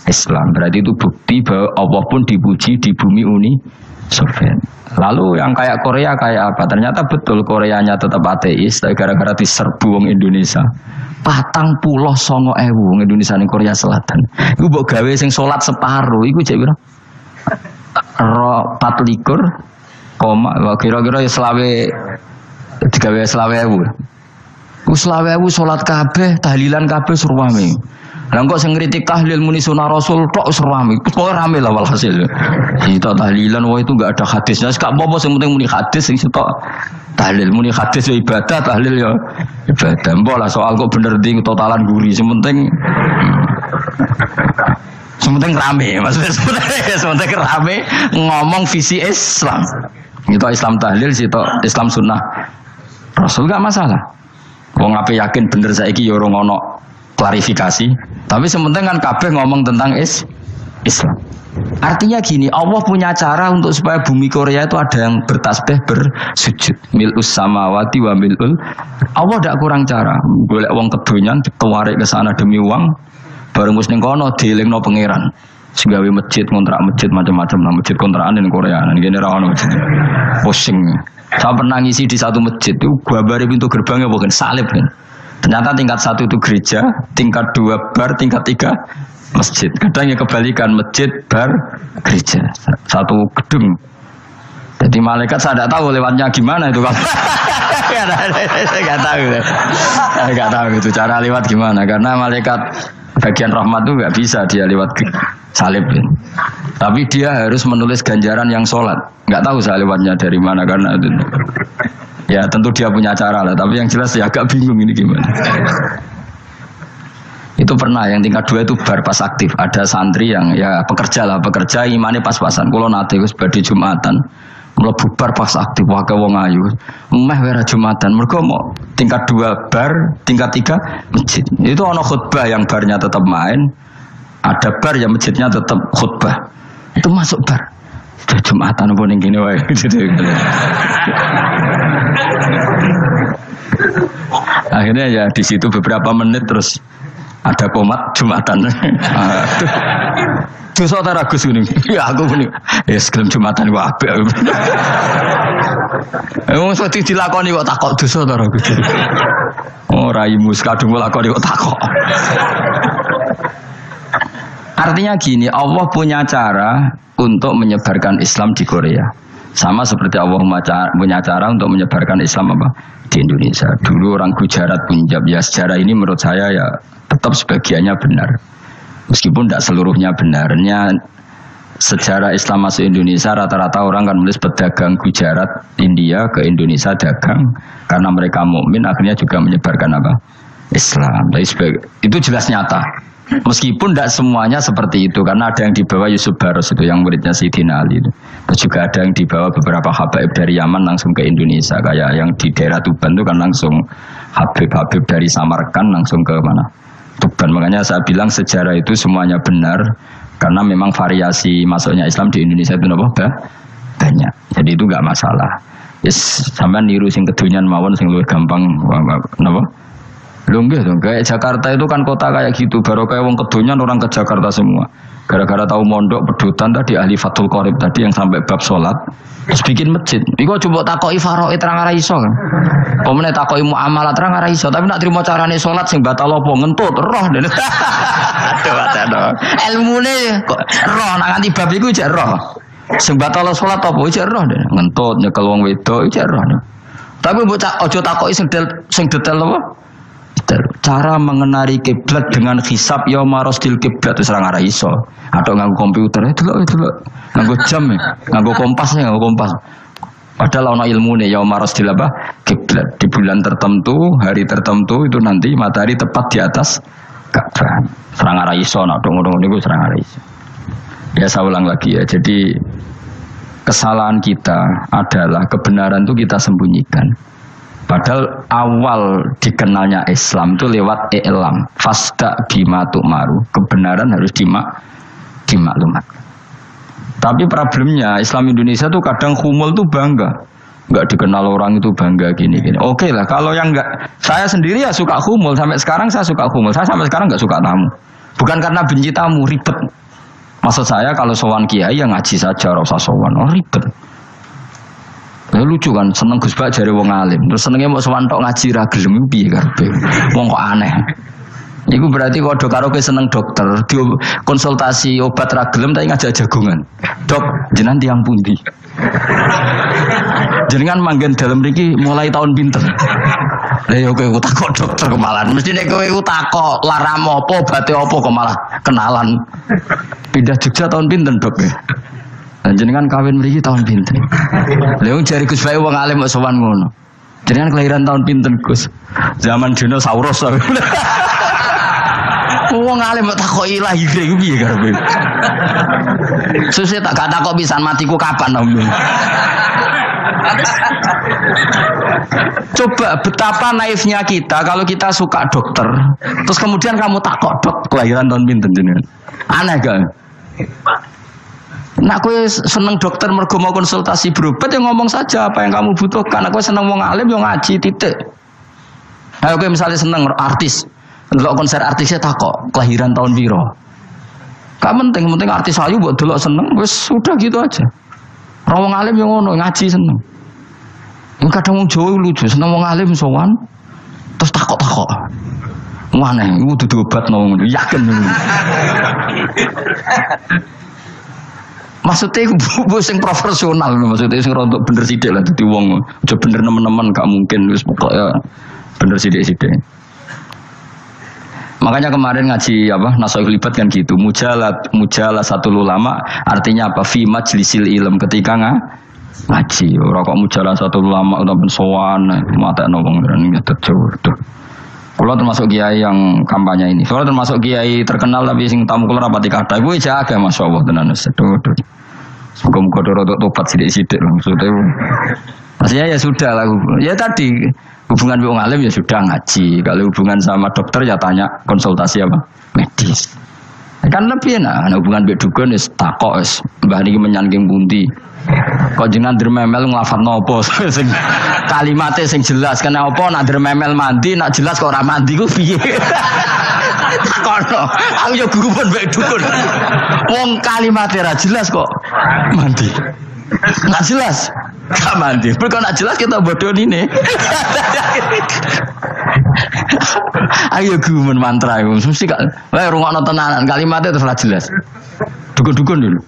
Islam. Berarti itu bukti bahwa Allah pun dipuji di bumi Uni Soviet. Lalu yang kayak Korea kayak apa? Ternyata betul Koreanya tetap ateis, tapi gara-gara diserbu wong Indonesia. 49.000 wong Indonesia ning Korea Selatan. Iku mbok gawe sing salat separuh iku jek pira? 24, kira-kira ya selawe digawe selawe ewu. Selawe ewu salat kabeh, tahlilan kabeh surwame. Lah kok sing ngritik tahlil muni sunah Rasul tok surwame. Kok rame lah walhasil. Itu tahlilan wah itu enggak ada hadisnya. Gak apa-apa sing penting muni hadis sing tok tahlil muni hadis ya ibadah, tahlil ya ibadah. Mbok lah soal kok bener di totalan guri sing penting rame, maksudnya sementing rame ngomong visi Islam. Itu Islam tahlil, itu Islam sunnah Rasul gak masalah. Wong ape yakin bener saiki ya ora ono klarifikasi, tapi sementing kan kabeh ngomong tentang Islam. Artinya gini, Allah punya cara untuk supaya bumi Korea itu ada yang bertasbih bersujud. Mil'us samawati wa mil'ul. Allah tidak kurang cara. Golek wong kedonyan ditarik ke sana demi uang. Bareng wis ning kono dielingno pangeran. Sing gawe masjid, kontrak masjid macam-macam lah, masjid kontrakan ning Korea. Nang kene ra ono masjid. Pusing. Saya pernah ngisi di satu masjid itu, gambare pintu gerbangnya bukan salib kan. Ternyata tingkat 1 itu gereja, tingkat 2 bar, tingkat 3 masjid. Kadang ya kebalikan masjid bar gereja satu gedung. Jadi malaikat saya tidak tahu lewatnya gimana itu kalau nggak tahu itu cara lewat gimana karena malaikat bagian rahmat itu nggak bisa dia lewat salib. Tapi dia harus menulis ganjaran yang sholat. Nggak tahu saya lewatnya dari mana karena itu. Ya tentu dia punya cara lah. Tapi yang jelas ya agak bingung ini gimana. Itu pernah yang tingkat 2 itu bar pas aktif. Ada santri yang ya pekerja imannya pas-pasan. Kalau nanti wis badhe Jumatan, mlebu bar pas aktif wae wong ayu. Meh wera Jumatan. Mergo mau tingkat 2 bar, tingkat 3 masjid. Itu ana khutbah yang barnya tetap main, ada bar yang masjidnya tetap khutbah. Itu masuk bar. Sudah Jumatan apa ning kene wae gitu. Akhirnya ya di situ beberapa menit terus ada komat Jumatan. Dosa ta Gus ngene. Ya aku muni. Ya segelem Jumatan ku apik. Wong mesti dilakoni kok takok dosa ta Gus. Oh raimu kadung lakoni kok takok. Artinya gini, Allah punya cara untuk menyebarkan Islam di Korea. Sama seperti Allah punya cara untuk menyebarkan Islam apa di Indonesia. Dulu orang Gujarat, Punjab, ya sejarah ini menurut saya ya tetap sebagiannya benar. Meskipun tidak seluruhnya benarnya sejarah Islam masuk Indonesia rata-rata orang kan menulis pedagang Gujarat, India ke Indonesia dagang karena mereka mukmin akhirnya juga menyebarkan apa? Islam. Itu jelas nyata. Meskipun tidak semuanya seperti itu karena ada yang dibawa Yusuf Baros itu yang muridnya Sayyidina Ali itu. Terus juga ada yang dibawa beberapa habaib dari Yaman langsung ke Indonesia kayak yang di daerah Tuban itu kan langsung habib-habib dari Samarkand langsung ke mana? Tuban. Makanya saya bilang sejarah itu semuanya benar karena memang variasi masuknya Islam di Indonesia itu banyak. Jadi itu nggak masalah. Yes, sampean niru sing kedonyan mawon sing luwih gampang napa? Lho nggih dong, kayak Jakarta itu kan kota kayak gitu, baru kayak wong kedonyan orang ke Jakarta semua. Gara-gara tahu mondok pedutan tadi ahli Fathul Qorib tadi yang sampai bab sholat, terus bikin masjid. Iku coba takoki faraid terang ora iso kan. Pemene takoki muamalah terang ora iso, tapi nak trimo carane sholat sing batal apa ngentut roh. Aduh. Ilmune kok roh nak nganti bab iku jek roh. Sing batal sholat apa jek roh ngentut nyekel wong wedok jek roh. Tapi mbok aja takoki sing detail apa? Cara mengenali kiblat dengan hisab ya marosdil kiblat itu serang arah iso atau nganggo komputer itu nganggo jam nganggo kompas padahal ana ilmune ya marosdil apa kiblat di bulan tertentu hari tertentu itu nanti matahari tepat di atas Ka'bah serang arah iso nak ngono niku serang arah iso. Ya saya ulang lagi ya, jadi kesalahan kita adalah kebenaran itu kita sembunyikan. Padahal awal dikenalnya Islam itu lewat i'lam, fasda bima tu'maru. Kebenaran harus dimaklumat. Tapi problemnya Islam Indonesia tuh kadang humul tuh bangga, nggak dikenal orang itu bangga gini. Oke lah, kalau yang nggak, saya sendiri ya suka humul. Sampai sekarang saya suka humul. Saya sampai sekarang nggak suka tamu. Bukan karena benci tamu, ribet. Maksud saya kalau sowan kiai yang ngaji saja, rasa sowan, ribet. Ya lucu kan, seneng Gus Bak jare wong alim. Terus senenge mau sowan tok ngaji ra gelem piye karepe. Wong kok aneh. Iku berarti kok do karo seneng dokter, konsultasi obat ra gelem tapi ngajak jagongan. Dok, jenengan tiyang pundi? Jenengan manggen dalem mriki mulai tahun pinten? Lah ya kowe takok dokter kemalan. Mesti nek kowe takok laram apa, obate apa kok malah kenalan. Pindah Jogja tahun pinten, Dok? Jenengan kawin mriki tahun pinten? Lha wong jare Gus Bae wong alim kok sowan ngono. Jenengan kelahiran tahun pinten, Gus? Zaman dinosaurus. Wong alim kok takoki lahir iku piye karepe? Susah tak takok pisan matiku kapan, Om. Coba betapa naifnya kita kalau kita suka dokter, terus kemudian kamu takok dok kelahiran tahun pinten jenengan? Aneh gak? Nak kowe seneng dokter mergo mau konsultasi berobat ya ngomong saja apa yang kamu butuhkan. Aku seneng wong alim yo ngaji titik. Nah, kowe misalnya seneng artis, ndelok konser artisnya takok kelahiran tahun piro. Gak penting artis ayu buat delok seneng wis sudah gitu aja. Ora wong alim yo ngono ngaji seneng. Yang kadang wong Jawa lucu seneng wong alim sowan terus takok-takok. Mana? Dudu obat nong, yakin. Maksudnya bu sing profesional, maksudnya sing rontok bener sidik lah, jadi wong, coba bener teman-teman gak mungkin, wis pokoknya bener sidik. Makanya kemarin ngaji apa Nasoih Libat kan gitu, mujalah satu ulama artinya apa? Fi majlisil ilm ketika ngaji, orang kok mujalah satu ulama udah pensoan, mata nongong dan tuh. Kalau termasuk kiai yang kampanye ini, kalau termasuk kiai terkenal tapi sing tamu kalau rapati kata, gue jaga masya Allah tenan seduh. Muka-muka dorot topat sidik-sidik maksudnya ya sudah lah. Ya tadi hubungan dengan alim ya sudah ngaji. Kalau hubungan sama dokter ya tanya konsultasi apa medis. Kan lebih enak. Hubungan dengan dukun is takok is mbah niki menyangking pundi. Kok jenengan dermemel nglafat nopo sing kalimate sing jelas kena apa nak dermemel mandi nak jelas kok ora mandi ku piye. Kono aku yo guru pun mbek dukun. Wong kalimate ra jelas kok mandi. Nggak jelas, nggak mandi. Kalau nggak jelas kita bodoh ini. Ayo gumen mantra, mesti kak. Rungokno tenanan kalimatnya terus nggak jelas. Dukun-dukun dulu.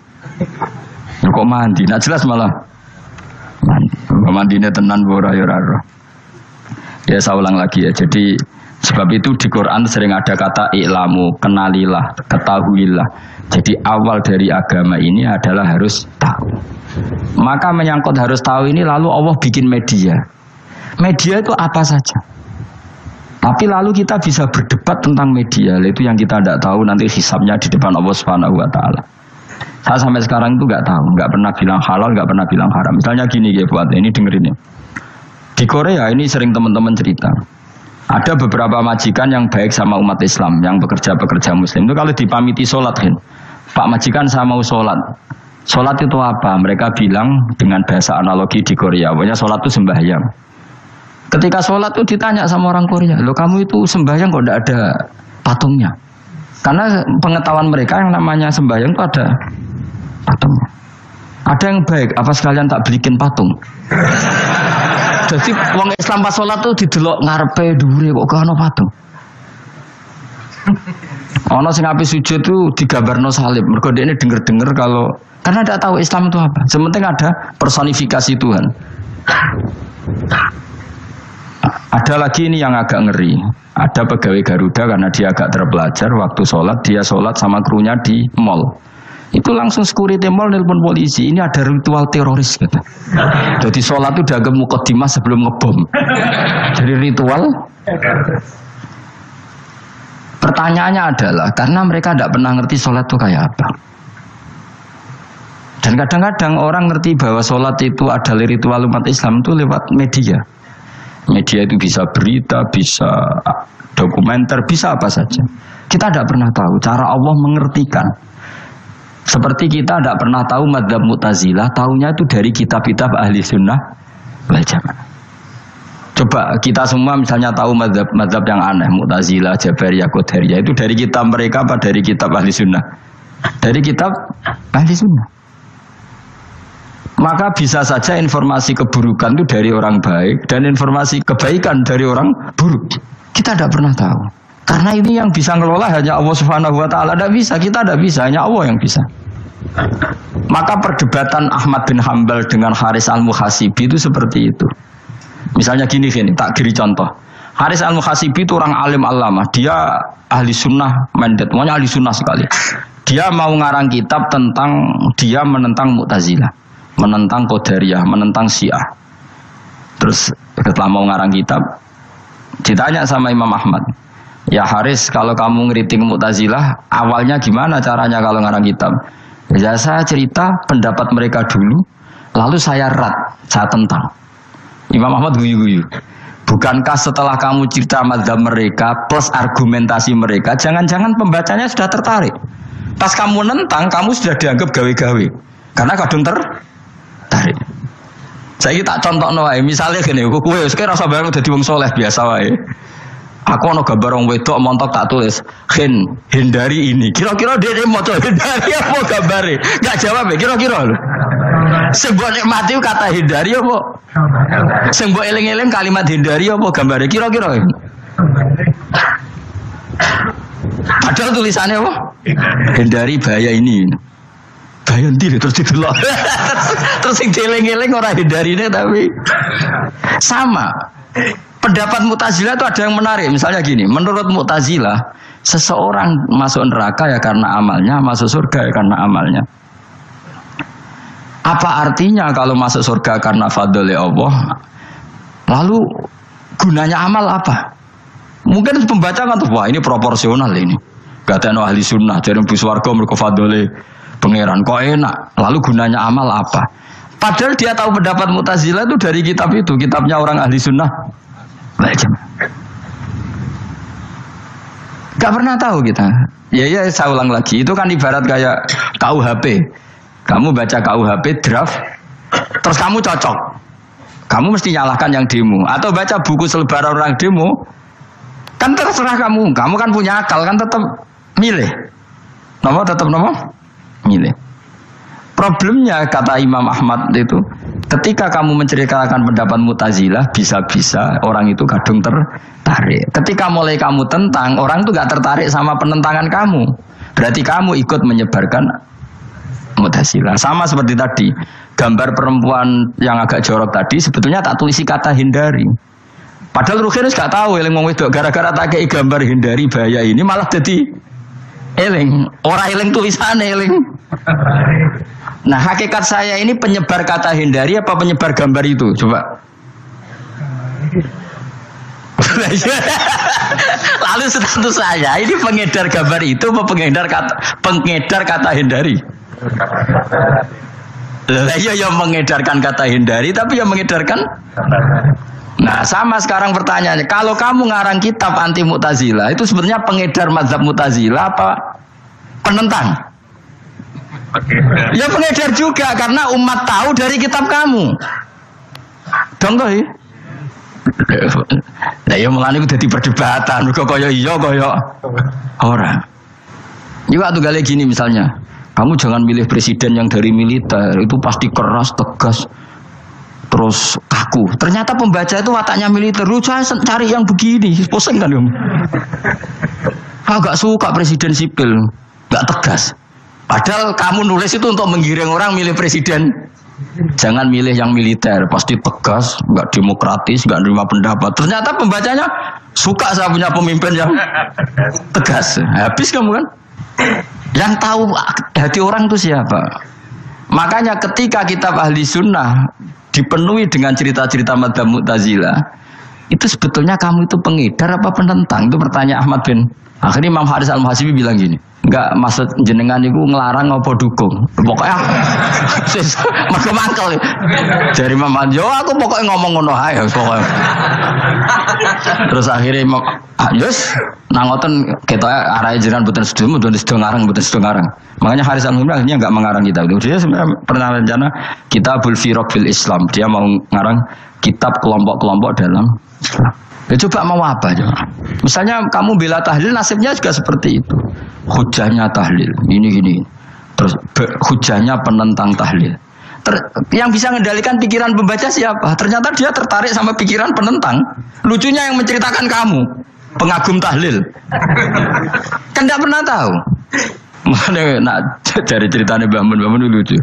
Kok mandi? Nggak jelas malah. Mandinya tenan bora yoraro. Ya saya ulang lagi ya. Jadi sebab itu di Quran sering ada kata i'lamu, kenalilah, ketahuilah. Jadi awal dari agama ini adalah harus tahu. Maka menyangkut harus tahu ini lalu Allah bikin media. Media itu apa saja. Tapi lalu kita bisa berdebat tentang media. Itu yang kita tidak tahu nanti hisabnya di depan Allah Subhanahu wa taala. Saya sampai sekarang itu nggak tahu, nggak pernah bilang halal, nggak pernah bilang haram. Misalnya gini ya buat ini dengerin ya. Di Korea ini sering teman-teman cerita. Ada beberapa majikan yang baik sama umat Islam, yang bekerja Muslim. Itu kalau dipamiti sholat kan, Pak majikan saya mau sholat. Sholat itu apa? Mereka bilang dengan bahasa analogi di Korea, pokoknya sholat itu sembahyang. Ketika sholat itu ditanya sama orang Korea, loh kamu itu sembahyang kok tidak ada patungnya? Karena pengetahuan mereka yang namanya sembahyang itu ada patungnya. Ada yang baik, apa sekalian tak belikin patung? Jadi wong Islam pas sholat tuh didelok ngarepe dhuwure kok gak ono patung. Ono sing ape sujud tuh digambarno salib. Mergo dekne denger-denger kalau karena tidak tahu Islam itu apa. Sementing ada personifikasi Tuhan. Ada lagi ini yang agak ngeri. Ada pegawai Garuda karena dia agak terpelajar waktu sholat dia sholat sama krunya di mall. Itu langsung security mall nelpon polisi. Ini ada ritual teroris gitu. Jadi sholat itu dianggap mukadimah sebelum ngebom. Jadi ritual. Pertanyaannya adalah karena mereka tidak pernah ngerti sholat itu kayak apa. Dan kadang-kadang orang ngerti bahwa sholat itu adalah ritual umat Islam itu lewat media. Media itu bisa berita, bisa dokumenter, bisa apa saja. Kita tidak pernah tahu cara Allah mengertikan. Seperti kita tidak pernah tahu madzhab Mu'tazilah, tahunya itu dari kitab-kitab ahli sunnah wal jamaah. Coba kita semua misalnya tahu madzhab yang aneh, Mu'tazilah, Jabariyah, Qadariyah, itu dari kitab mereka apa dari kitab ahli sunnah? Dari kitab ahli sunnah. Maka bisa saja informasi keburukan itu dari orang baik dan informasi kebaikan dari orang buruk. Kita tidak pernah tahu. Karena ini yang bisa ngelola hanya Allah Subhanahu wa taala. Tidak bisa, kita tidak bisa, hanya Allah yang bisa. Maka perdebatan Ahmad bin Hanbal dengan Haris al-Muhasibi itu seperti itu. Misalnya gini, tak kiri contoh. Haris al-Muhasibi itu orang alim allamah. Dia ahli sunnah mandat, pokoknya ahli sunnah sekali. Dia mau ngarang kitab tentang dia menentang Mu'tazilah, menentang Qadariyah, menentang Syiah. Terus setelah mau ngarang kitab, ditanya sama Imam Ahmad, ya Haris, kalau kamu ngeriting Mu'tazilah, awalnya gimana caranya kalau ngarang kitab? Ya saya cerita pendapat mereka dulu, lalu saya saya tentang. Imam Ahmad guyu-guyu. Bukankah setelah kamu cerita mazhab mereka plus argumentasi mereka, jangan-jangan pembacanya sudah tertarik. Pas kamu nentang, kamu sudah dianggap gawe-gawe. Karena kadung tertarik. Saya tak contoh wae, misalnya gini, kowe sekarang rasa bareng dadi wong soleh biasa wae. Aku ono gambar wong wedok montok tak tulis, hindari ini. Kira-kira dia mau hindari apa gambare? Enggak jawab ya, kira-kira lho. Sebuah nikmati kata hindari apa? Sing mbok eling-eling kalimat hindari apa gambare? Kira-kira. Padahal tulisannya apa? Hindari bahaya ini. Bahaya nanti terus didelok. Terus yang jeleng-jeleng orang hindarinya tapi sama. Pendapat Mu'tazilah itu ada yang menarik. Misalnya gini, menurut Mu'tazilah, seseorang masuk neraka ya karena amalnya, masuk surga ya karena amalnya. Apa artinya kalau masuk surga karena fadli Allah? Lalu gunanya amal apa? Mungkin pembaca kan tuh, wah ini proporsional ini. Kata ahli sunnah, jadi buswarga mereka fadli pangeran kok enak. Lalu gunanya amal apa? Padahal dia tahu pendapat Mu'tazilah itu dari kitab itu, kitabnya orang ahli sunnah. Baca. Gak pernah tahu kita. Ya saya ulang lagi. Itu kan ibarat kayak KUHP. Kamu baca KUHP draft, terus kamu cocok. Kamu mesti nyalahkan yang demo. Atau baca buku selebaran orang demo, kan terserah kamu. Kamu kan punya akal, kan tetap milih. Tetap milih. Problemnya kata Imam Ahmad itu, ketika kamu menceritakan pendapat Mu'tazilah, bisa-bisa orang itu kadung tertarik. Ketika mulai kamu tentang, orang itu gak tertarik sama penentangan kamu. Berarti kamu ikut menyebarkan Mu'tazilah. Sama seperti tadi, gambar perempuan yang agak jorok tadi sebetulnya tak tulisi kata hindari. Padahal Rukinus gak tahu eling wong wedok gara-gara tak kei gambar hindari bahaya ini malah jadi eling. Ora eling tulisane eling. Nah, hakikat saya ini penyebar kata hindari apa penyebar gambar itu? Coba. Lalu status saya ini pengedar gambar itu apa pengedar kata hindari? Lah iya yang mengedarkan kata hindari tapi yang mengedarkan. Nah, sama sekarang pertanyaannya, kalau kamu ngarang kitab anti Mu'tazilah itu sebenarnya pengedar mazhab Mu'tazilah apa penentang? Ya pengedar juga karena umat tahu dari kitab kamu. Contoh ya. Nah, ya mulane udah diperdebatan, kok kaya iya kaya ora. Juga tuh gale gini misalnya. Kamu jangan milih presiden yang dari militer, itu pasti keras, tegas, terus kaku. Ternyata pembaca itu wataknya militer, lu cari yang begini, pusing kan kamu. Agak suka presiden sipil, gak tegas. Padahal kamu nulis itu untuk menggiring orang milih presiden. Jangan milih yang militer, pasti tegas, gak demokratis, gak nerima pendapat. Ternyata pembacanya suka saya punya pemimpin yang tegas. Habis kamu kan? Yang tahu hati orang itu siapa? Makanya ketika kitab ahli sunnah dipenuhi dengan cerita-cerita madzhab Mu'tazilah, itu sebetulnya kamu itu pengedar apa penentang? Itu pertanyaan Ahmad bin. Akhirnya Imam Haris Al-Muhasibi bilang gini, enggak, maksud jenengan itu ngelarang apa dukung? Pokoknya mereka mangkel. Dari Imam Anjo, aku pokoknya ngomong ngono ae pokoknya. Terus akhirnya Imam Yus nangoten kita arah jenengan mboten sedo ngarang. Makanya Haris Al-Muhasibi akhirnya enggak mengarang kitab itu. Dia sebenarnya pernah rencana Kitabul Firaq fil Islam. Dia mau ngarang kitab kelompok-kelompok dalam Islam. Ya coba mau apa coba? Misalnya kamu bela tahlil, nasibnya juga seperti itu. Hujahnya tahlil, gini. Terus hujahnya penentang tahlil. Yang bisa mengendalikan pikiran pembaca siapa? Ternyata dia tertarik sama pikiran penentang. Lucunya yang menceritakan kamu, pengagum tahlil. Kan tidak pernah tahu. Mana dari ceritanya Mbah Mun itu lucu.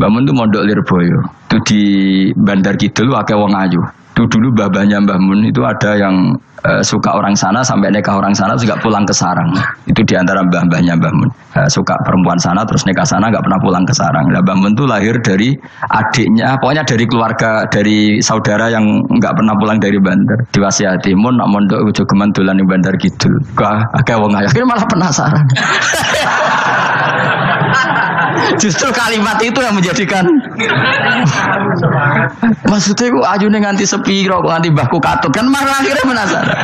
Mbah Mun itu mondok Lirboyo. Itu di Bandar Kidul akeh wong ayu. Itu dulu babanya Mbah Mun itu ada yang suka orang sana sampai nikah orang sana juga pulang ke sarang. Itu diantara mbah-mbahnya Mbah Mun. Suka perempuan sana terus nikah sana nggak pernah pulang ke sarang. Nah, Mbah Mun itu lahir dari adiknya, pokoknya dari keluarga, dari saudara yang nggak pernah pulang dari Bandar. Diwasiati mun nak mondok ujo geman dolan ning Bandar Kidul. Wah, akeh wong ayu. Akhirnya malah penasaran. Justru kalimat itu yang menjadikan maksudnya aku ajune nganti sepiro kok nganti mbahku katut kan malah akhirnya penasaran.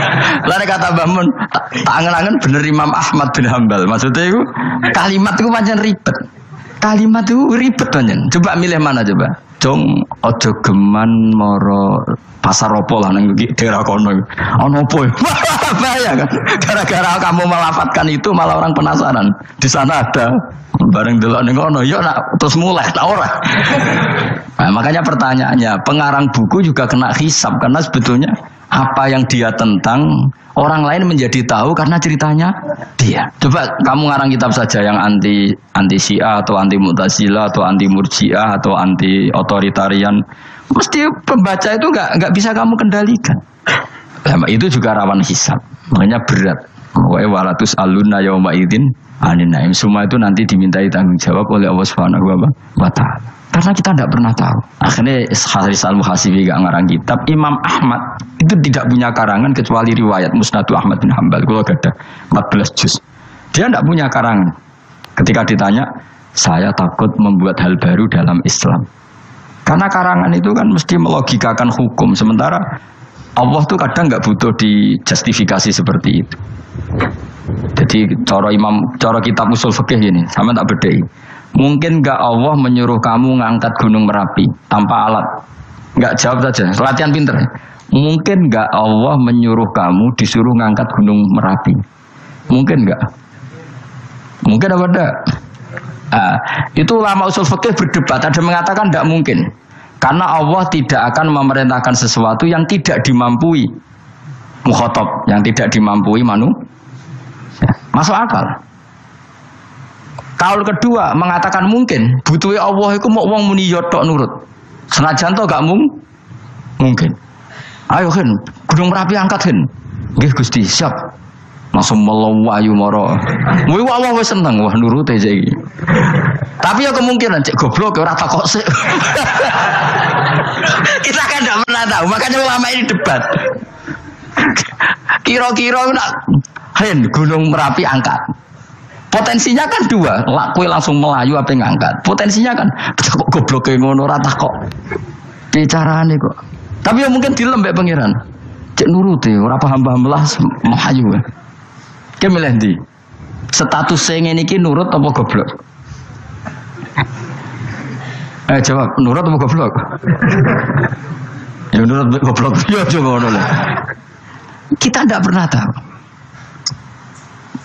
Lare kata Mbah Mun tak angen-angen bener Imam Ahmad bin Hambal. Maksudnya itu kalimat itu pancen ribet. Kalimat itu ribet pancen. Coba milih mana coba? Jong ojo geman moro pasar opo lah nang daerah kono. Ono opo? Bahaya kan. Gara-gara kamu melafatkan itu malah orang penasaran. Di sana ada bareng delok ning kono, yo nak terus mulai tak ora. Nah, makanya pertanyaannya, pengarang buku juga kena hisab karena sebetulnya apa yang dia tentang, orang lain menjadi tahu karena ceritanya dia. Coba kamu ngarang kitab saja yang anti Syiah atau anti Mu'tazilah atau anti Murji'ah atau anti otoritarian, mesti pembaca itu nggak bisa kamu kendalikan. Nah, itu juga rawan hisab, makanya berat. Wa walatus alunna yauma idzin anin naim. Semua itu nanti dimintai tanggung jawab oleh Allah Subhanahu wa taala. Karena kita tidak pernah tahu. Akhirnya Haris Al-Muhasibi gak ngarang kitab. Imam Ahmad itu tidak punya karangan kecuali riwayat Musnad Ahmad bin Hanbal. Kalau ada 14 juz. Dia tidak punya karangan. Ketika ditanya, saya takut membuat hal baru dalam Islam. Karena karangan itu kan mesti melogikakan hukum. Sementara Allah tuh kadang nggak butuh dijustifikasi seperti itu. Jadi cara kitab usul fikih ini, sama tak bedai. Mungkin nggak Allah menyuruh kamu ngangkat gunung Merapi tanpa alat? Nggak, jawab saja. Latihan pinter. Mungkin nggak Allah menyuruh kamu disuruh ngangkat gunung Merapi? Mungkin nggak? Mungkin apa enggak? Itu ulama usul fikih berdebat. Ada mengatakan tidak mungkin. Karena Allah tidak akan memerintahkan sesuatu yang tidak dimampui mukhatab, yang tidak dimampui masuk akal. Kaul kedua mengatakan mungkin, butuhe Allah iku mau wong muni yotok nurut. Senajan to gak mungkin. Ayo Hen, Gunung Merapi angkat Hen. Nggih Gusti, siap. Langsung melayu mara. Kuwi Allah wis seneng, wah nurute cek iki. Tapi ya kemungkinan cek goblok ora takok sik. Kita kan tidak pernah tahu, makanya ulama ini debat. Kira-kira nak Hen Gunung Merapi angkat. Potensinya kan dua, kue langsung melayu apa ngangkat. Potensinya kan kok goblok ngono ora takok. Bicarane kok. Tapi ya mungkin dilembek pangeran. Cek nuruti, ora paham-paham belas melayu. Ki milih ndi? Status sing ngene iki nurut apa goblok? Jawab, nurut apa goblok? Ya nurut goblok yo ngono lho. Kita tidak pernah tahu.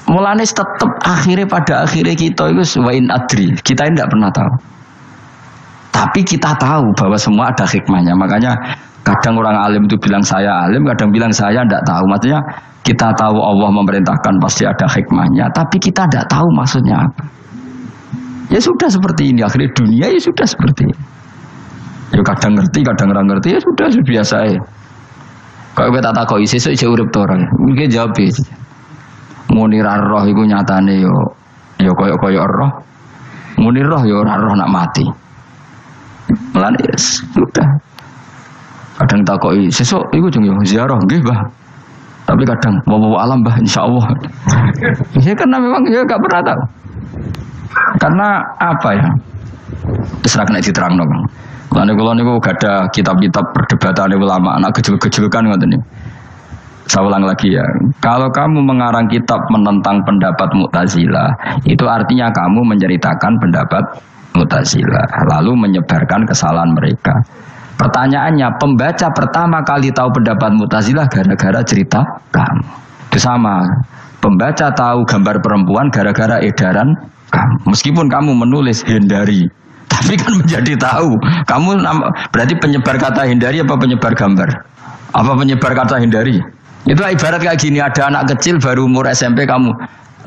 Mulane tetap pada akhirnya kita itu wain adri. Kita ini tidak pernah tahu. Tapi kita tahu bahwa semua ada hikmahnya. Makanya kadang orang alim itu bilang saya alim, kadang bilang saya tidak tahu. Maksudnya kita tahu Allah memerintahkan pasti ada hikmahnya, tapi kita tidak tahu maksudnya apa. Ya sudah seperti ini. Akhirnya dunia ya sudah seperti ini. Ya kadang ngerti, kadang nggak ngerti. Ya sudah biasa ya. Kalau kita takoki sesuk isih urip to ora. Mungkin jawab iki. Muni roh iku nyatane yo koyo roh. Muni roh yo ora roh nak mati. Mulane sudah. Kadang takoki sesuk iku jeng yo ziarah nggih, Mbah. Tapi kadang wawa alam, Mbah, insyaallah. Ya karena memang ya enggak pernah tahu. Karena apa ya? Terserah kena diterangno, Bang. Mulane kula niku gadah kitab-kitab perdebatan ulama, anak gejol-gejolkan ngoten niku. Saya ulang lagi ya, kalau kamu mengarang kitab menentang pendapat Mu'tazilah, itu artinya kamu menceritakan pendapat Mu'tazilah, lalu menyebarkan kesalahan mereka. Pertanyaannya, pembaca pertama kali tahu pendapat Mu'tazilah gara-gara cerita kamu. Itu sama, pembaca tahu gambar perempuan gara-gara edaran kamu. Meskipun kamu menulis hindari, tapi kan menjadi tahu. Kamu berarti penyebar kata hindari apa penyebar gambar? Apa penyebar kata hindari? Itu ibarat kayak gini, ada anak kecil baru umur SMP kamu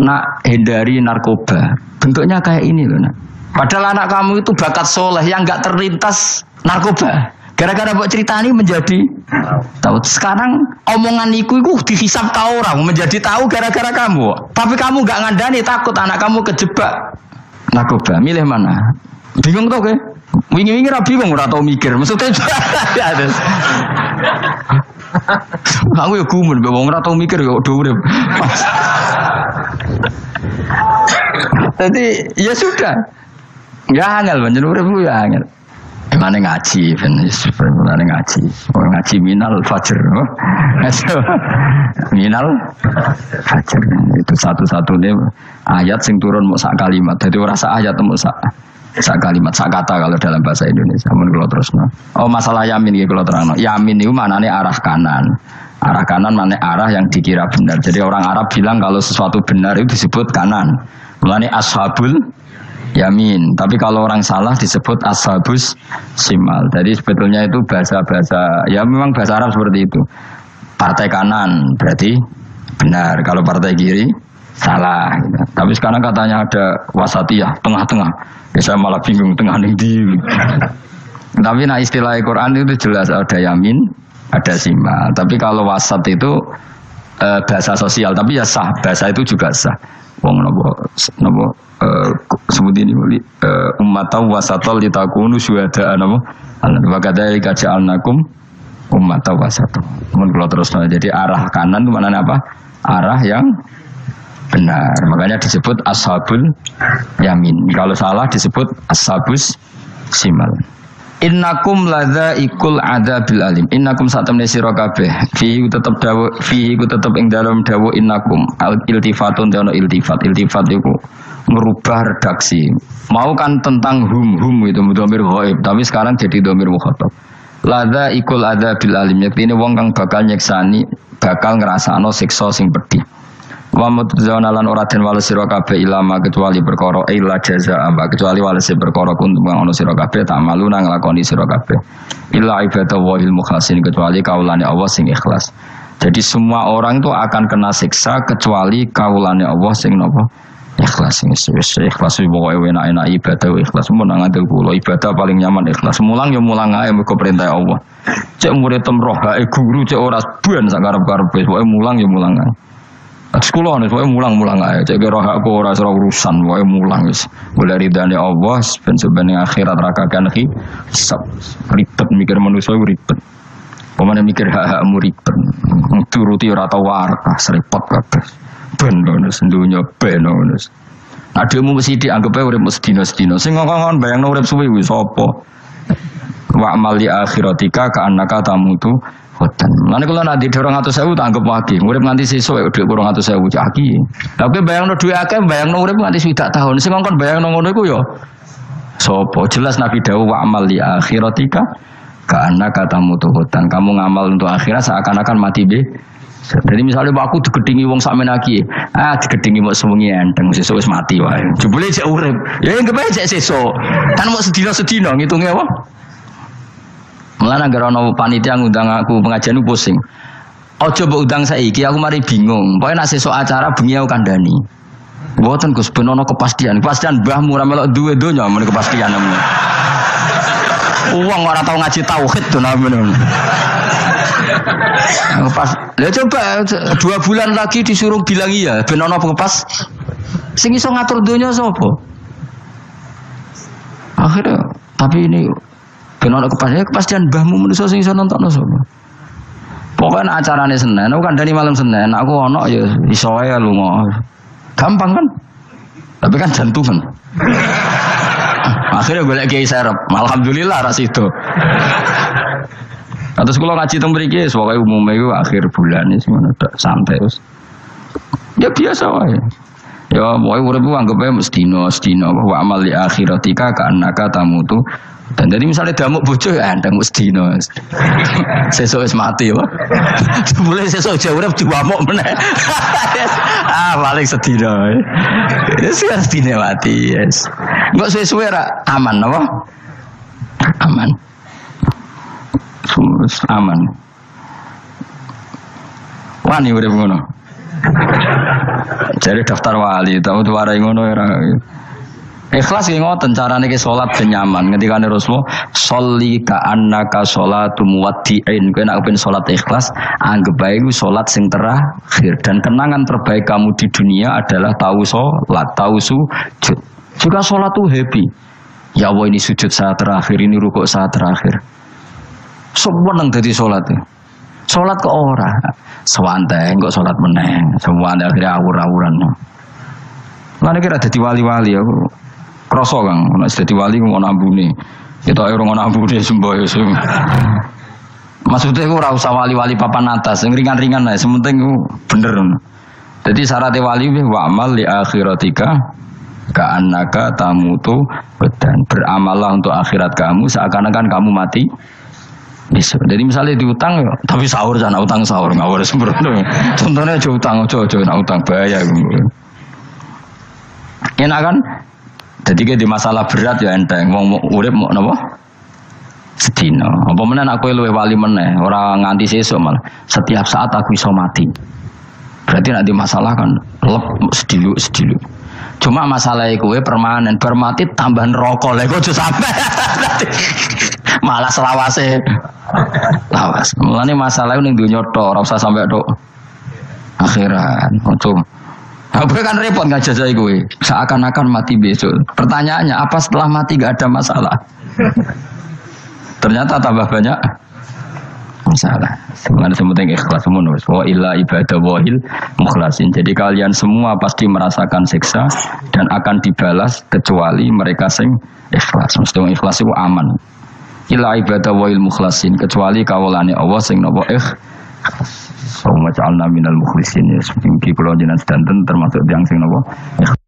nak hindari narkoba. Bentuknya kayak ini loh nak. Padahal anak kamu itu bakat soleh yang nggak terlintas narkoba. Gara-gara buat cerita ini menjadi tahu. Sekarang omongan iku dihisap tahu orang menjadi tahu gara-gara kamu. Tapi kamu nggak ngandani, takut anak kamu kejebak narkoba. Milih mana? Bingung tuh ke? Wingi-wingi ra bingung ora tau mikir. Maksudnya ya terus. Aku ya gumun, wong ora tau mikir kok do urip. Jadi ya sudah. Ya angel pancen urip ku ya angel. Emane ngaji, bener ngaji. Orang ngaji minal fajr. Minal fajr itu satu-satunya ayat sing turun mau sak kalimat. Jadi ora sak ayat mau sak kalimat, sak kata kalau dalam bahasa Indonesia. Mun kula terusno. Oh, masalah yamin iki kula terangno. Yamin itu maknane arah kanan. Arah kanan maknane arah yang dikira benar. Jadi orang Arab bilang kalau sesuatu benar itu disebut kanan. Mulane ashabul yamin. Tapi kalau orang salah disebut ashabus simal. Jadi sebetulnya itu bahasa-bahasa ya memang bahasa Arab seperti itu. partai kanan berarti benar, kalau partai kiri salah. Gitu. Tapi sekarang katanya ada wasatiyah, tengah-tengah. Ya, saya malah bingung tengah ning ndi. Tapi nah istilah Quran itu jelas ada yamin, ada simal. Tapi kalau wasat itu bahasa sosial, tapi ya sah, bahasa itu juga sah. Wong nopo sebut ini ummatan wasatol litakunu syuhada napa wa kadzalika ja'alnakum ummatan wasatol. Mun kula terusno, jadi arah kanan itu maknanya apa? Arah yang benar. Makanya disebut ashabul yamin. Kalau salah disebut ashabus simal. Innakum ladzaikul adzabil alim. Innakum satamne sira kabeh. Fihi tetep dawuh, fihi ku tetep ing dalem dawuh innakum. Al iltifatun te ono iltifat. Iltifat iku merubah redaksi. Mau kan tentang hum itu dhamir ghaib, tapi sekarang jadi dhamir mukhatab. Ladzaikul adzabil alim. Yektine wong kang bakal nyeksani, bakal ngrasakno siksa sing pedhi. Wa mutazawna lan ora den wales sira kabeh ilama kecuali perkara illa jazaa kecuali wales perkara kuntum kang ana sira kabeh tak malu nang nglakoni sira kabeh illa ibadallahil mukhlasin kecuali kaulane Allah sing ikhlas. Jadi semua orang itu akan kena siksa kecuali kaulane Allah sing napa ikhlas. Wis ikhlas pokoke enak-enak ibadah ikhlas mun nang ngandel kula ibadah paling nyaman ikhlas. Mulang ya mulang ae mergo perintah Allah. Cek murid temroh hae guru cek ora ben sak karep-karepe pokoke mulang ya mulang ae. Sekolah nih, saya mulang aja. Cek roh aku ora urusan, saya mulang wis. Boleh ridane Allah, sebenarnya akhirat rakakan hisab. Ribet mikir manusia ribet. Pemane mikir hak-hakmu ribet. Turuti ora tau warakah, serepot kabeh. Ben bonus dunya ben bonus. Ademu mesti dianggap ae urip sedina-sedina. Sing ngomong bayangno urip suwi wis sapa? Wa amali akhiratika ka annaka tamutu hotan. Lan kula nek di 200.000 tak anggap wagi. Urip nganti sesuk dhuwit 200.000 caki. Tapi bayangno dhuwit akeh, bayangno urip nganti 20 tahun. Sing ngongkon bayangno ngono iku ya sapa? Jelas Nabi dawuh wa amal li akhiratika ka annaka tamutu hotan. Kamu ngamal untuk akhirat seakan-akan mati be. Jadi misalnya aku digedingi wong sakmen lagi, digedingi mau sewengi enteng sesuk wis mati wae. Jebule cek urip. Ya enggak bae cek sesuk. Kan mau sedina-sedina ngitunge apa? Mulane anggere ana panitia ngundang aku pengajian pusing. Aja mbok undang saiki aku mari bingung. Pokoke nek sesuk acara bengi aku kandhani. Mboten Gus ben ana kepastian. Kepastian mbahmu ora melok duwe donya men kepastian. Uang ora tau ngaji tauhid to namanya. Pas, lihat coba 2 bulan lagi disuruh bilang iya, ben ana pengepas. Sing iso ngatur donya sapa? Akhirnya, tapi ini ben ana kepastian mbahmu manusa sing iso nonton sapa? Pokoknya acarane Senin, aku kan dari malam Senin, aku ana ya iso ae lunga. Gampang kan? Tapi kan jantungan. Akhirnya golek kiai serep. Alhamdulillah ras itu. Atus kula ngaji teng mriki wis pokoke umume iku akhir bulan iki ngono tok santai wis. Ya biasa wae. Ya pokoke urip anggap ae mestino wa amal li akhiratika ka annaka tamutu. Dan jadi misalnya damuk bojo ya ndang mestino. Sesuk wis mati wae. Boleh sesuk aja urip diwamuk meneh. Paling sedina wae. Wis sedina mati, yes. Engko suwe-suwe ra aman apa? Aman. Aman. Wani urip ngono. Jadi daftar wali, tahu warai ngono ora. Ikhlas ki ngoten carane ki salat ben nyaman. Ketikane Rasulullah, "Sholli ka annaka sholatu muwaddi'in." Kowe nek ben salat ikhlas, anggap bae iku salat sing terakhir dan kenangan terbaik kamu di dunia adalah tahu salat, tahu sujud. Juga salat tuh happy. Ya Allah ini sujud saat terakhir, ini rukuk saat terakhir. Seneng dadi salate. Salat kok ora. Sewanteng kok salat meneh. Sewanteng akhirnya awur-awuran. Lan iki ra dadi wali-wali aku. Krasa Kang, nek dadi wali ku ono ambune. Kita ora ono ambune semboyo. Maksudnya aku ora usah wali-wali papan atas, sing ringan-ringan ae, sementing ku bener. Jadi syarat wali wa amal li akhiratika ka annaka tamutu dan beramallah untuk akhirat kamu seakan-akan kamu mati. Jadi misalnya diutang, tapi sahur jangan utang sahur ngawur sembrono. Contohnya aja utang, ojo nak utang bahaya. Enak kan? Jadi kayak di masalah berat ya enteng. Wong urip mau napa? sedina. Apa meneh aku luwih wali meneh, ora nganti sesuk malah. Setiap saat aku iso mati. Berarti nanti masalah kan lep sedilu. Cuma masalahnya kowe permanen, bar mati tambah neraka lha kok aja sampe. Malah selawase. Lawas. Mulane masalah ning donya tok, ora usah sampe tok akhirat. Ojo. Aku kan repot ngajajai kowe. Seakan-akan mati besok. Pertanyaannya, apa setelah mati gak ada masalah? Ternyata tambah banyak masalah. Sebenarnya sementing ikhlas semua. Wa illa ibadah wahil mukhlasin. Jadi kalian semua pasti merasakan siksa dan akan dibalas kecuali mereka sing ikhlas. Mesti ikhlas itu aman. Illa ibadah wahil mukhlasin, kecuali kawulane Allah sing napa ikhlas. Wa ja'alna minal mukhlisin. Ya, mungkin kula jenengan sedanten termasuk yang sing napa ikhlas.